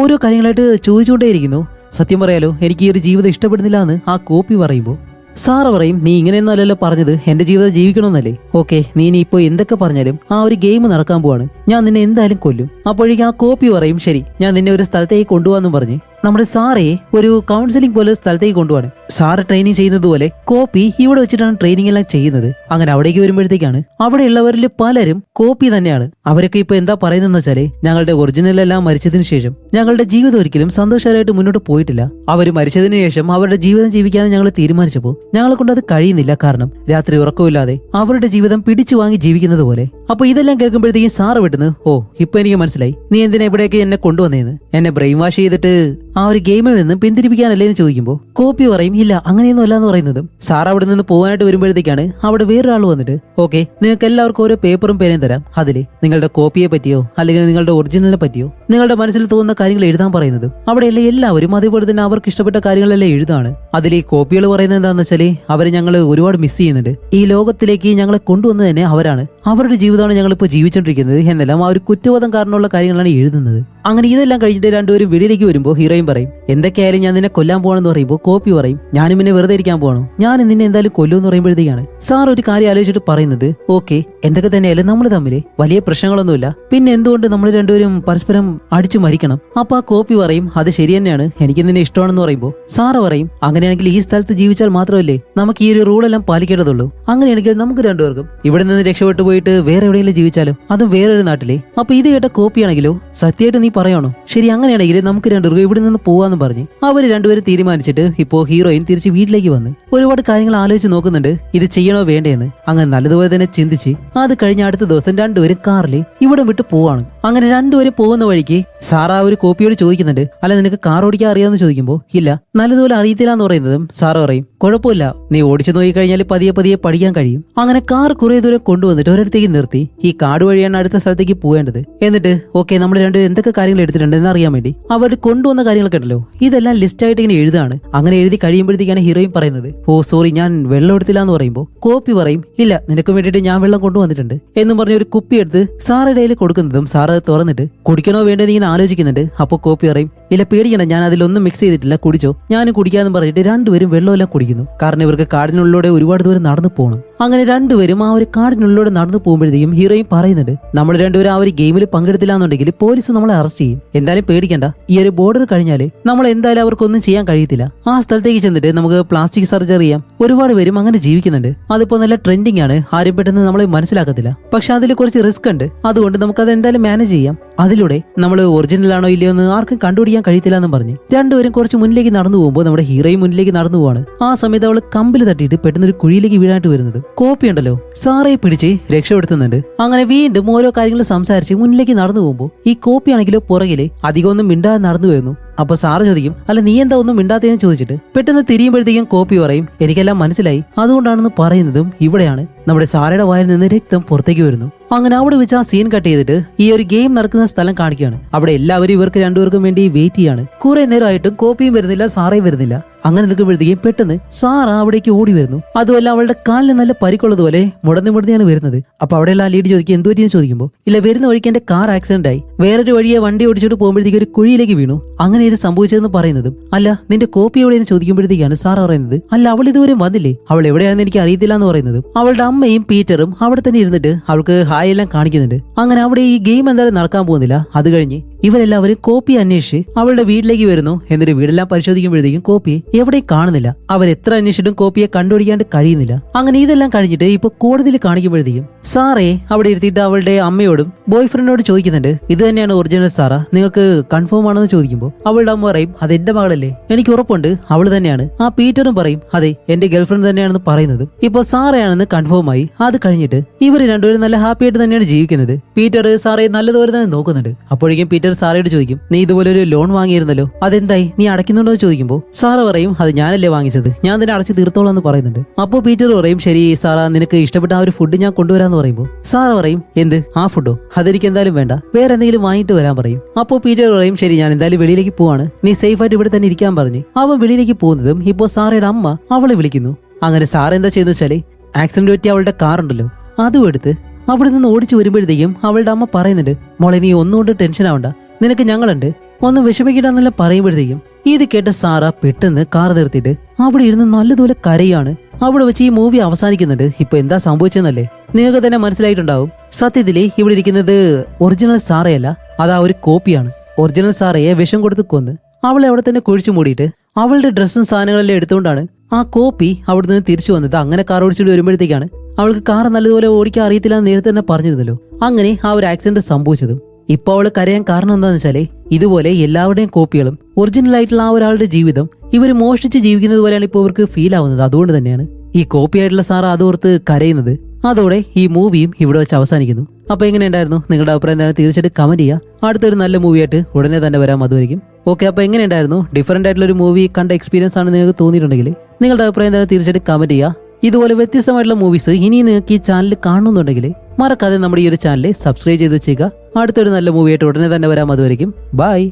ഓരോ കാര്യങ്ങളായിട്ട് ചോദിച്ചുകൊണ്ടേയിരിക്കുന്നു. സത്യം പറയാലോ എനിക്ക് ഈ ഒരു ജീവിതം ഇഷ്ടപ്പെടുന്നില്ല എന്ന് ആ കോപ്പി പറയുമ്പോൾ സാറ് പറയും, നീ ഇങ്ങനെയൊന്നല്ലല്ലോ പറഞ്ഞത്, എന്റെ ജീവിതം ജീവിക്കണമെന്നല്ലേ. ഓക്കെ നീ ഇനി ഇപ്പോൾ എന്തൊക്കെ പറഞ്ഞാലും ആ ഒരു ഗെയിം നടക്കാൻ പോവാണ്, ഞാൻ നിന്നെ എന്തായാലും കൊല്ലും. അപ്പോഴേക്കും ആ കോപ്പി പറയും, ശരി ഞാൻ നിന്നെ ഒരു സ്ഥലത്തേക്ക് കൊണ്ടുപോകാന്നും പറഞ്ഞ് നമ്മുടെ സാറയെ ഒരു കൗൺസിലിംഗ് പോലെ സ്ഥലത്തേക്ക് കൊണ്ടുപോവാണ്. സാറ് ട്രെയിനിങ് ചെയ്യുന്നത് പോലെ കോപ്പി ഇവിടെ വെച്ചിട്ടാണ് ട്രെയിനിങ് എല്ലാം ചെയ്യുന്നത്. അങ്ങനെ അവിടേക്ക് വരുമ്പോഴത്തേക്കാണ് അവിടെ ഉള്ളവരിൽ പലരും കോപ്പി തന്നെയാണ്. അവരൊക്കെ ഇപ്പൊ എന്താ പറയുന്നതെന്ന് വെച്ചാല് ഞങ്ങളുടെ ഒറിജിനൽ എല്ലാം മരിച്ചതിന് ശേഷം ഞങ്ങളുടെ ജീവിതം ഒരിക്കലും സന്തോഷകരമായിട്ട് മുന്നോട്ട് പോയിട്ടില്ല. അവര് മരിച്ചതിന് ശേഷം അവരുടെ ജീവിതം ജീവിക്കാൻ ഞങ്ങൾ തീരുമാനിച്ചപ്പോൾ ഞങ്ങളെ കൊണ്ട് അത് കഴിയുന്നില്ല, കാരണം രാത്രി ഉറക്കമില്ലാതെ അവരുടെ ജീവിതം പിടിച്ചു വാങ്ങി ജീവിക്കുന്നത് പോലെ. അപ്പൊ ഇതെല്ലാം കേൾക്കുമ്പോഴത്തേക്കും സാറ് വിട്ടുന്നു, ഓ ഇപ്പൊ എനിക്ക് മനസ്സിലായി നീ എന്തിനാ ഇവിടേക്ക് എന്നെ കൊണ്ടുവന്നേന്ന്, എന്നെ ബ്രെയിൻ വാഷ് ചെയ്തിട്ട് ആ ഒരു ഗെയിമിൽ നിന്ന് പിന്തിരിപ്പിക്കാനല്ലേ എന്ന് ചോദിക്കുമ്പോൾ കോപ്പി പറയും, ഇല്ല അങ്ങനെയൊന്നും അല്ല എന്ന് പറയുന്നതും സാർ അവിടെ നിന്ന് പോകാനായിട്ട് വരുമ്പോഴത്തേക്കാണ് അവിടെ വേറൊരാൾ വന്നിട്ട്, ഓക്കെ നിങ്ങൾക്ക് എല്ലാവർക്കും ഓരോ പേപ്പറും പേനയും തരാം, അതില് നിങ്ങളുടെ കോപ്പിയെ പറ്റിയോ അല്ലെങ്കിൽ നിങ്ങളുടെ ഒറിജിനലിനെ പറ്റിയോ നിങ്ങളുടെ മനസ്സിൽ തോന്നുന്ന കാര്യങ്ങൾ എഴുതാൻ പറയുന്നതും അവിടെയല്ല എല്ലാവരും അതേപോലെ തന്നെ അവർക്ക് ഇഷ്ടപ്പെട്ട കാര്യങ്ങളെല്ലാം എഴുതാണ്. അതിൽ ഈ കോപ്പികൾ പറയുന്നത് എന്താണെന്ന് വെച്ചാല് അവരെ ഞങ്ങൾ ഒരുപാട് മിസ് ചെയ്യുന്നുണ്ട്, ഈ ലോകത്തിലേക്ക് ഞങ്ങളെ കൊണ്ടുവന്നത് തന്നെ അവരാണ്, അവരുടെ ജീവിതമാണ് ഞങ്ങളിപ്പോൾ ജീവിച്ചോണ്ടിരിക്കുന്നത് എന്നെല്ലാം ആ ഒരു കുറ്റബോധം കാരണമുള്ള കാര്യങ്ങളാണ് എഴുതുന്നത്. അങ്ങനെ ഇതെല്ലാം കഴിഞ്ഞിട്ട് രണ്ടുപേരും വെളിയിലേക്ക് വരുമ്പോൾ ഹീറോയിൻ പറയും, എന്തൊക്കെയായാലും ഞാൻ നിന്നെ കൊല്ലാൻ പോകണമെന്ന് പറയുമ്പോൾ കോപ്പി പറയും, ഞാനും പിന്നെ വെറുതെ ഇരിക്കാൻ പോകണോ, ഞാൻ നിന്നെ എന്തായാലും കൊല്ലുമെന്ന് പറയുമ്പോഴത്തേക്കാണ് സാർ ഒരു കാര്യം ആലോചിച്ചിട്ട് പറയുന്നത്, ഓക്കെ എന്തൊക്കെ തന്നെയായാലും നമ്മൾ തമ്മിൽ വലിയ പ്രശ്നങ്ങളൊന്നുമില്ല, പിന്നെ എന്തുകൊണ്ട് നമ്മൾ രണ്ടുപേരും പരസ്പരം അടിച്ചു മരിക്കണം. അപ്പൊ ആ കോപ്പി പറയും, അത് ശരി തന്നെയാണ്, എനിക്ക് നിന്നെ ഇഷ്ടമാണെന്ന് പറയുമ്പോൾ സാറ് പറയും, അങ്ങനെയാണെങ്കിൽ ഈ സ്ഥലത്ത് ജീവിച്ചാൽ മാത്രമല്ലേ നമുക്ക് ഈ ഒരു റൂളെല്ലാം പാലിക്കേണ്ടതുള്ളൂ, അങ്ങനെയാണെങ്കിൽ നമുക്ക് രണ്ടുപേർക്കും ഇവിടെ നിന്ന് രക്ഷപ്പെട്ടു പോയിട്ട് വേറെ എവിടെയെങ്കിലും ജീവിച്ചാലും, അതും വേറൊരു നാട്ടിലെ. അപ്പൊ ഇത് കേട്ട കോപ്പിയാണെങ്കിലോ സത്യമായിട്ട് നീ പറയണോ, ശരി അങ്ങനെയാണെങ്കിൽ നമുക്ക് രണ്ടുപേർക്കും ഇവിടെ നിന്ന് പോവാന്ന് പറഞ്ഞ് അവര് രണ്ടുപേരും തീരുമാനിച്ചിട്ട് ഇപ്പോ ഹീറോയിൻ തിരിച്ച് വീട്ടിലേക്ക് വന്ന് ഒരുപാട് കാര്യങ്ങൾ ആലോചിച്ച് നോക്കുന്നുണ്ട്, ഇത് ചെയ്യണോ വേണ്ടേന്ന്. അങ്ങനെ നല്ലതുപോലെ തന്നെ ചിന്തിച്ച് അത് കഴിഞ്ഞ അടുത്ത ദിവസം രണ്ടുപേരും കാറിൽ ഇവിടെ വിട്ട് പോവാണ്. അങ്ങനെ രണ്ടുപേരും പോകുന്ന വഴിക്ക് സാറാ ഒരു കോപ്പിയോട് ചോദിക്കുന്നുണ്ട്, അല്ല നിനക്ക് കാർ ഓടിക്കാൻ അറിയാമെന്ന് ചോദിക്കുമ്പോൾ ഇല്ല നല്ലതുപോലെ അറിയത്തില്ല എന്ന് പറയുന്നതും സാറ് പറയും, കുഴപ്പമില്ല നീ ഓടിച്ചു നോക്കി കഴിഞ്ഞാൽ പതിയെ പതിയെ പഠിക്കാൻ കഴിയും. അങ്ങനെ കാർ കുറെ ദൂരം കൊണ്ടുവന്നിട്ട് ഒരിടത്തേക്ക് നിർത്തി, ഈ കാട് വഴിയാണ് അടുത്ത സ്ഥലത്തേക്ക് പോകേണ്ടത്. എന്നിട്ട് ഓക്കെ നമ്മൾ രണ്ടുപേരും എന്തൊക്കെ കാര്യങ്ങൾ എടുത്തിട്ടുണ്ട് എന്ന് അറിയാൻ വേണ്ടി അവർ കൊണ്ടുവന്ന കാര്യങ്ങളൊക്കെ ഉണ്ടല്ലോ ഇതെല്ലാം ലിസ്റ്റ് ആയിട്ട് ഇങ്ങനെ എഴുതാണ്. അങ്ങനെ എഴുതി കഴിയുമ്പോഴത്തേക്കാണ് ഹീറോയിൻ പറയുന്നത്, ഓ സോറി ഞാൻ വെള്ളം എടുത്തില്ല എന്ന് പറയുമ്പോൾ കോപ്പി പറയും, ഇല്ല നിനക്ക് വേണ്ടിയിട്ട് ഞാൻ വെള്ളം കൊണ്ടുവന്നിട്ടുണ്ട് എന്നും പറഞ്ഞ ഒരു കുപ്പി എടുത്ത് സാറുടെ കയ്യിൽ കൊടുക്കുന്നതും സാറ് തുറന്നിട്ട് കുടിക്കണോ വേണ്ടോ ഇങ്ങനെ ആലോചിക്കുന്നുണ്ട്. അപ്പൊ കോപ്പി പറയും, ഇല്ല പേടിക്കണം, ഞാൻ അതിലൊന്നും മിക്സ് ചെയ്തിട്ടില്ല, കുടിച്ചോ. ഞാനും കുടിക്കാന്ന് പറഞ്ഞിട്ട് രണ്ടുപേരും വെള്ളമെല്ലാം കുടിക്കുന്നു. കാരണം ഇവർക്ക് കാടിനുള്ളിലൂടെ ഒരുപാട് ദൂരം നടന്നു പോകണം. അങ്ങനെ രണ്ടുപേരും ആ ഒരു കാടിനുള്ളിലൂടെ നടന്നു പോകുമ്പോഴത്തേക്കും ഹീറോയും പറയുന്നുണ്ട്, നമ്മൾ രണ്ടുപേരും ആ ഒരു ഗെയിമിൽ പങ്കെടുത്തില്ല എന്നുണ്ടെങ്കിൽ പോലീസ് നമ്മളെ അറസ്റ്റ് ചെയ്യും. എന്തായാലും പേടിക്കണ്ട, ഈ ഒരു ബോർഡർ കഴിഞ്ഞാൽ നമ്മൾ എന്തായാലും അവർക്കൊന്നും ചെയ്യാൻ കഴിയത്തില്ല. ആ സ്ഥലത്തേക്ക് ചെന്നിട്ട് നമുക്ക് പ്ലാസ്റ്റിക് സർജറി ചെയ്യാം. ഒരുപാട് പേരും അങ്ങനെ ജീവിക്കുന്നുണ്ട്. അതിപ്പോ നല്ല ട്രെൻഡിങ് ആണ്, ആരും പെട്ടെന്ന് നമ്മളെ മനസ്സിലാക്കത്തില്ല. പക്ഷെ അതിൽ കുറച്ച് റിസ്ക് ഉണ്ട്, അതുകൊണ്ട് നമുക്കത് എന്തായാലും മാനേജ് ചെയ്യാം. അതിലൂടെ നമ്മൾ ഒറിജിനൽ ആണോ ഇല്ലയോ എന്ന് ആർക്കും കണ്ടുപിടിക്കാൻ കഴിയത്തില്ല എന്ന് പറഞ്ഞ് രണ്ടുപേരും കുറച്ച് മുന്നിലേക്ക് നടന്നു പോകുമ്പോൾ നമ്മുടെ ഹീറോയും മുന്നിലേക്ക് നടന്നു പോവാണ്. ആ സമയത്ത് അവള് കമ്പിൽ തട്ടിയിട്ട് പെട്ടെന്ന് ഒരു കുഴിയിലേക്ക് വീഴാനായിട്ട് വരുന്നത് കോപ്പി ഉണ്ടല്ലോ സാറയെ പിടിച്ച് രക്ഷപ്പെടുത്തുന്നുണ്ട്. അങ്ങനെ വീണ്ടും ഓരോ കാര്യങ്ങൾ സംസാരിച്ച് മുന്നിലേക്ക് നടന്നു പോകുമ്പോൾ ഈ കോപ്പി ആണെങ്കിലോ പുറകില് അധികം ഒന്നും മിണ്ടാതെ നടന്നു വരുന്നു. അപ്പൊ സാറ് ചോദിക്കും, അല്ല നീ എന്താ ഒന്നും മിണ്ടാത്തേന്ന് ചോദിച്ചിട്ട് പെട്ടെന്ന് തിരിയുമ്പോഴത്തേക്കും കോപ്പി പറയും, എനിക്കെല്ലാം മനസ്സിലായി, അതുകൊണ്ടാണെന്ന് പറയുന്നതും ഇവിടെയാണ് നമ്മുടെ സാറയുടെ വായിൽ നിന്ന് രക്തം പുറത്തേക്ക് വരുന്നു. അങ്ങനെ അവിടെ വെച്ച് ആ സീൻ കട്ട് ചെയ്തിട്ട് ഈ ഒരു ഗെയിം നടക്കുന്ന സ്ഥലം കാണിക്കുകയാണ്. അവിടെ എല്ലാവരും ഇവർക്ക് രണ്ടുപേർക്കും വേണ്ടി വെയിറ്റ് ചെയ്യാണ്. കുറെ നേരമായിട്ടും കോപ്പിയും വരുന്നില്ല, സാറയും വരുന്നില്ല. അങ്ങനെ നിൽക്കുമ്പോഴത്തേക്കും പെട്ടെന്ന് സാറ അവിടേക്ക് ഓടി വരുന്നു. അതുമല്ല അവളുടെ കാലിന് നല്ല പരിക്കുള്ളതുപോലെ മുടന്നിയാണ് വരുന്നത്. അപ്പൊ അവിടെയുള്ള ആ ലീഡ് ചോദിക്കും, എന്ത് പറ്റിയെന്ന് ചോദിക്കുമ്പോൾ, ഇല്ല വരുന്ന വഴിക്ക് എന്റെ കാർ ആക്സിഡന്റ് ആയി, വേറൊരു വഴിയെ വണ്ടി ഓടിച്ചിട്ട് പോകുമ്പോഴത്തേക്ക് ഒരു കുഴിയിലേക്ക് വീണു, അങ്ങനെ ഇത് സംഭവിച്ചതെന്ന് പറയുന്നതും, അല്ല നിന്റെ കോപ്പി എവിടെയെന്ന് ചോദിക്കുമ്പോഴത്തേക്കാണ് സാറ പറയുന്നത്, അല്ല അവൾ ഇതുവരെ വന്നില്ലേ, അവൾ എവിടെയാണെന്ന് എനിക്ക് അറിയത്തില്ല എന്ന് പറയുന്നതും അവളുടെ അമ്മയും പീറ്ററും അവിടെ തന്നെ ഇരുന്നിട്ട് അവൾക്ക് ഹായ് എല്ലാം കാണിക്കുന്നുണ്ട്. അങ്ങനെ അവിടെ ഈ ഗെയിം എന്തായാലും നടക്കാൻ പോകുന്നില്ല. അത് കഴിഞ്ഞ് ഇവരെല്ലാവരും കോപ്പി അന്വേഷിച്ച് അവളുടെ വീട്ടിലേക്ക് വരുന്നു. എന്നിട്ട് വീടെല്ലാം പരിശോധിക്കുമ്പോഴത്തേക്കും കോപ്പിയെ എവിടെയും കാണുന്നില്ല. അവരെത്ര അന്വേഷിച്ചിട്ടും കോപ്പിയെ കണ്ടുപിടിക്കാണ്ട് കഴിയുന്നില്ല. അങ്ങനെ ഇതെല്ലാം കഴിഞ്ഞിട്ട് ഇപ്പൊ കോടതിയിൽ കാണിക്കുമ്പോഴത്തേക്കും സാറയെ അവിടെ ഇരുത്തിയിട്ട് അവളുടെ അമ്മയോടും ബോയ് ഫ്രണ്ടിനോട് ചോദിക്കുന്നുണ്ട്, ഇത് തന്നെയാണ് ഒറിജിനൽ സാറ, നിങ്ങൾക്ക് കൺഫേം ആണെന്ന് ചോദിക്കുമ്പോൾ അവളുടെ അമ്മ പറയും, അത് എന്റെ മകളല്ലേ, എനിക്ക് ഉറപ്പുണ്ട് അവള് തന്നെയാണ്. ആ പീറ്ററും പറയും, അതെ എന്റെ ഗേൾഫ്രണ്ട് തന്നെയാണെന്ന് പറയുന്നതും ഇപ്പൊ സാറയാണെന്ന് കൺഫേം ആയി. അത് കഴിഞ്ഞിട്ട് ഇവര് രണ്ടുപേരും നല്ല ഹാപ്പി ആയിട്ട് തന്നെയാണ് ജീവിക്കുന്നത്. പീറ്റർ സാറയെ നല്ലതുപോലെ തന്നെ നോക്കുന്നുണ്ട്. അപ്പോഴേക്കും പീറ്റർ സാറയോട് ചോദിക്കും, നീ ഇതുപോലെ ഒരു ലോൺ വാങ്ങിയിരുന്നല്ലോ, അതെന്തായി, നീ അടയ്ക്കുന്നുണ്ടോ എന്ന് ചോദിക്കുമ്പോൾ സാറ പറയും, അത് ഞാനല്ലേ വാങ്ങിച്ചത്, ഞാൻ തന്നെ അടച്ച് തീർത്തോളാം എന്ന് പറയുന്നുണ്ട്. അപ്പോൾ പീറ്റർ പറയും, ശരി സാറ, നിനക്ക് ഇഷ്ടപ്പെട്ട ആ ഒരു ഫുഡ് ഞാൻ കൊണ്ടുവരാന്ന് പറയുമ്പോൾ സാറ പറയും, എന്ത് ആ ഫുഡോ, അതെനിക്ക് എന്തായാലും വേണ്ട, വേറെ എന്തെങ്കിലും വാങ്ങിട്ട് വരാൻ പറയും. അപ്പോൾ പീറ്റർ പറയും, ശരി ഞാൻ എന്തായാലും വെളിയിലേക്ക് പോവാണ്, നീ സേഫ് ആയിട്ട് ഇവിടെ തന്നെ ഇരിക്കാൻ പറഞ്ഞ് അവൻ വെളിയിലേക്ക് പോകുന്നതും ഇപ്പോൾ സാറയുടെ അമ്മ അവളെ വിളിക്കുന്നു. അങ്ങനെ സാറ എന്താ ചെയ്യുന്ന വെച്ചാല് ആക്സിഡന്റ് പറ്റി അവളുടെ കാർ ഉണ്ടല്ലോ അതും എടുത്ത് അവിടെ നിന്ന് ഓടിച്ചു വരുമ്പോഴത്തേക്കും അവളുടെ അമ്മ പറയുന്നുണ്ട്, മോളെ നീ ഒന്നുകൊണ്ട് ടെൻഷൻ ആവണ്ട, നിനക്ക് ഞങ്ങളുണ്ട്, ഒന്നും വിഷമിക്കില്ലെന്നെല്ലാം പറയുമ്പോഴത്തേക്കും ഇത് കേട്ട സാറ പെട്ടെന്ന് കാർ നിർത്തിയിട്ട് അവിടെ ഇരുന്ന് നല്ലതുപോലെ കരയാണ്. അവിടെ വെച്ച് ഈ മൂവി അവസാനിക്കുന്നുണ്ട്. ഇപ്പൊ എന്താ സംഭവിച്ചെന്നല്ലേ നിങ്ങൾക്ക് തന്നെ മനസ്സിലായിട്ടുണ്ടാവും. സത്യത്തില് ഇവിടെ ഇരിക്കുന്നത് ഒറിജിനൽ സാറയല്ല, അതാ ഒരു കോപ്പിയാണ്. ഒറിജിനൽ സാറയെ വിഷം കൊടുത്ത് കൊന്ന് അവളെ അവിടെ തന്നെ കുഴിച്ചു മൂടിയിട്ട് അവളുടെ ഡ്രസ്സും സാധനങ്ങളെല്ലാം എടുത്തുകൊണ്ടാണ് ആ കോപ്പി അവിടെ നിന്ന് തിരിച്ചു വന്നത്. അങ്ങനെ കാർ ഓടിച്ചിട്ട് വരുമ്പോഴത്തേക്കാണ് അവൾക്ക് കാർ നല്ലതുപോലെ ഓടിക്കാൻ അറിയത്തില്ല എന്ന് നേരത്തെ തന്നെ പറഞ്ഞിരുന്നല്ലോ. അങ്ങനെ ആ ഒരു ആക്സിഡന്റ് സംഭവിച്ചതും ഇപ്പൊ അവള് കരയാൻ കാരണം എന്താന്ന് വെച്ചാല് ഇതുപോലെ എല്ലാവരുടെയും കോപ്പികളും ഒറിജിനൽ ആയിട്ടുള്ള ആ ഒരാളുടെ ജീവിതം ഇവര് മോഷ്ടിച്ച് ജീവിക്കുന്നത് പോലെയാണ് ഇപ്പൊ ഇവർക്ക് ഫീൽ ആവുന്നത്. അതുകൊണ്ട് തന്നെയാണ് ഈ കോപ്പി ആയിട്ടുള്ള സാറ അതോർത്ത് കരയുന്നത്. അതോടെ ഈ മൂവിയും ഇവിടെ വെച്ച് അവസാനിക്കുന്നു. അപ്പൊ എങ്ങനെയുണ്ടായിരുന്നു നിങ്ങളുടെ അഭിപ്രായം എന്തായാലും തീർച്ചയായിട്ടും കമന്റ് ചെയ്യുക. അടുത്തൊരു നല്ല മൂവിയായിട്ട് ഉടനെ തന്നെ വരാം. അതുവരെയും ഓക്കെ. അപ്പൊ എങ്ങനെയുണ്ടായിരുന്നു, ഡിഫറെന്റ് ആയിട്ടുള്ള ഒരു മൂവി കണ്ട എക്സ്പീരിയൻസ് ആണ് നിങ്ങൾക്ക് തോന്നിയിട്ടുണ്ടെങ്കിൽ നിങ്ങളുടെ അഭിപ്രായം എന്തായാലും തീർച്ചയായിട്ടും കമന്റ് ചെയ്യുക. ഇതുപോലെ വ്യത്യസ്തമായിട്ടുള്ള മൂവീസ് ഇനി നിങ്ങൾക്ക് ഈ ചാനൽ കാണുന്നുണ്ടെങ്കിൽ മറക്കാതെ നമ്മുടെ ഈ ഒരു ചാനൽ സബ്സ്ക്രൈബ് ചെയ്ത് വെച്ചേക്കുക. അടുത്തൊരു നല്ല മൂവിയായിട്ട് ഉടനെ തന്നെ വരാം. അതുവരെയും ബൈ.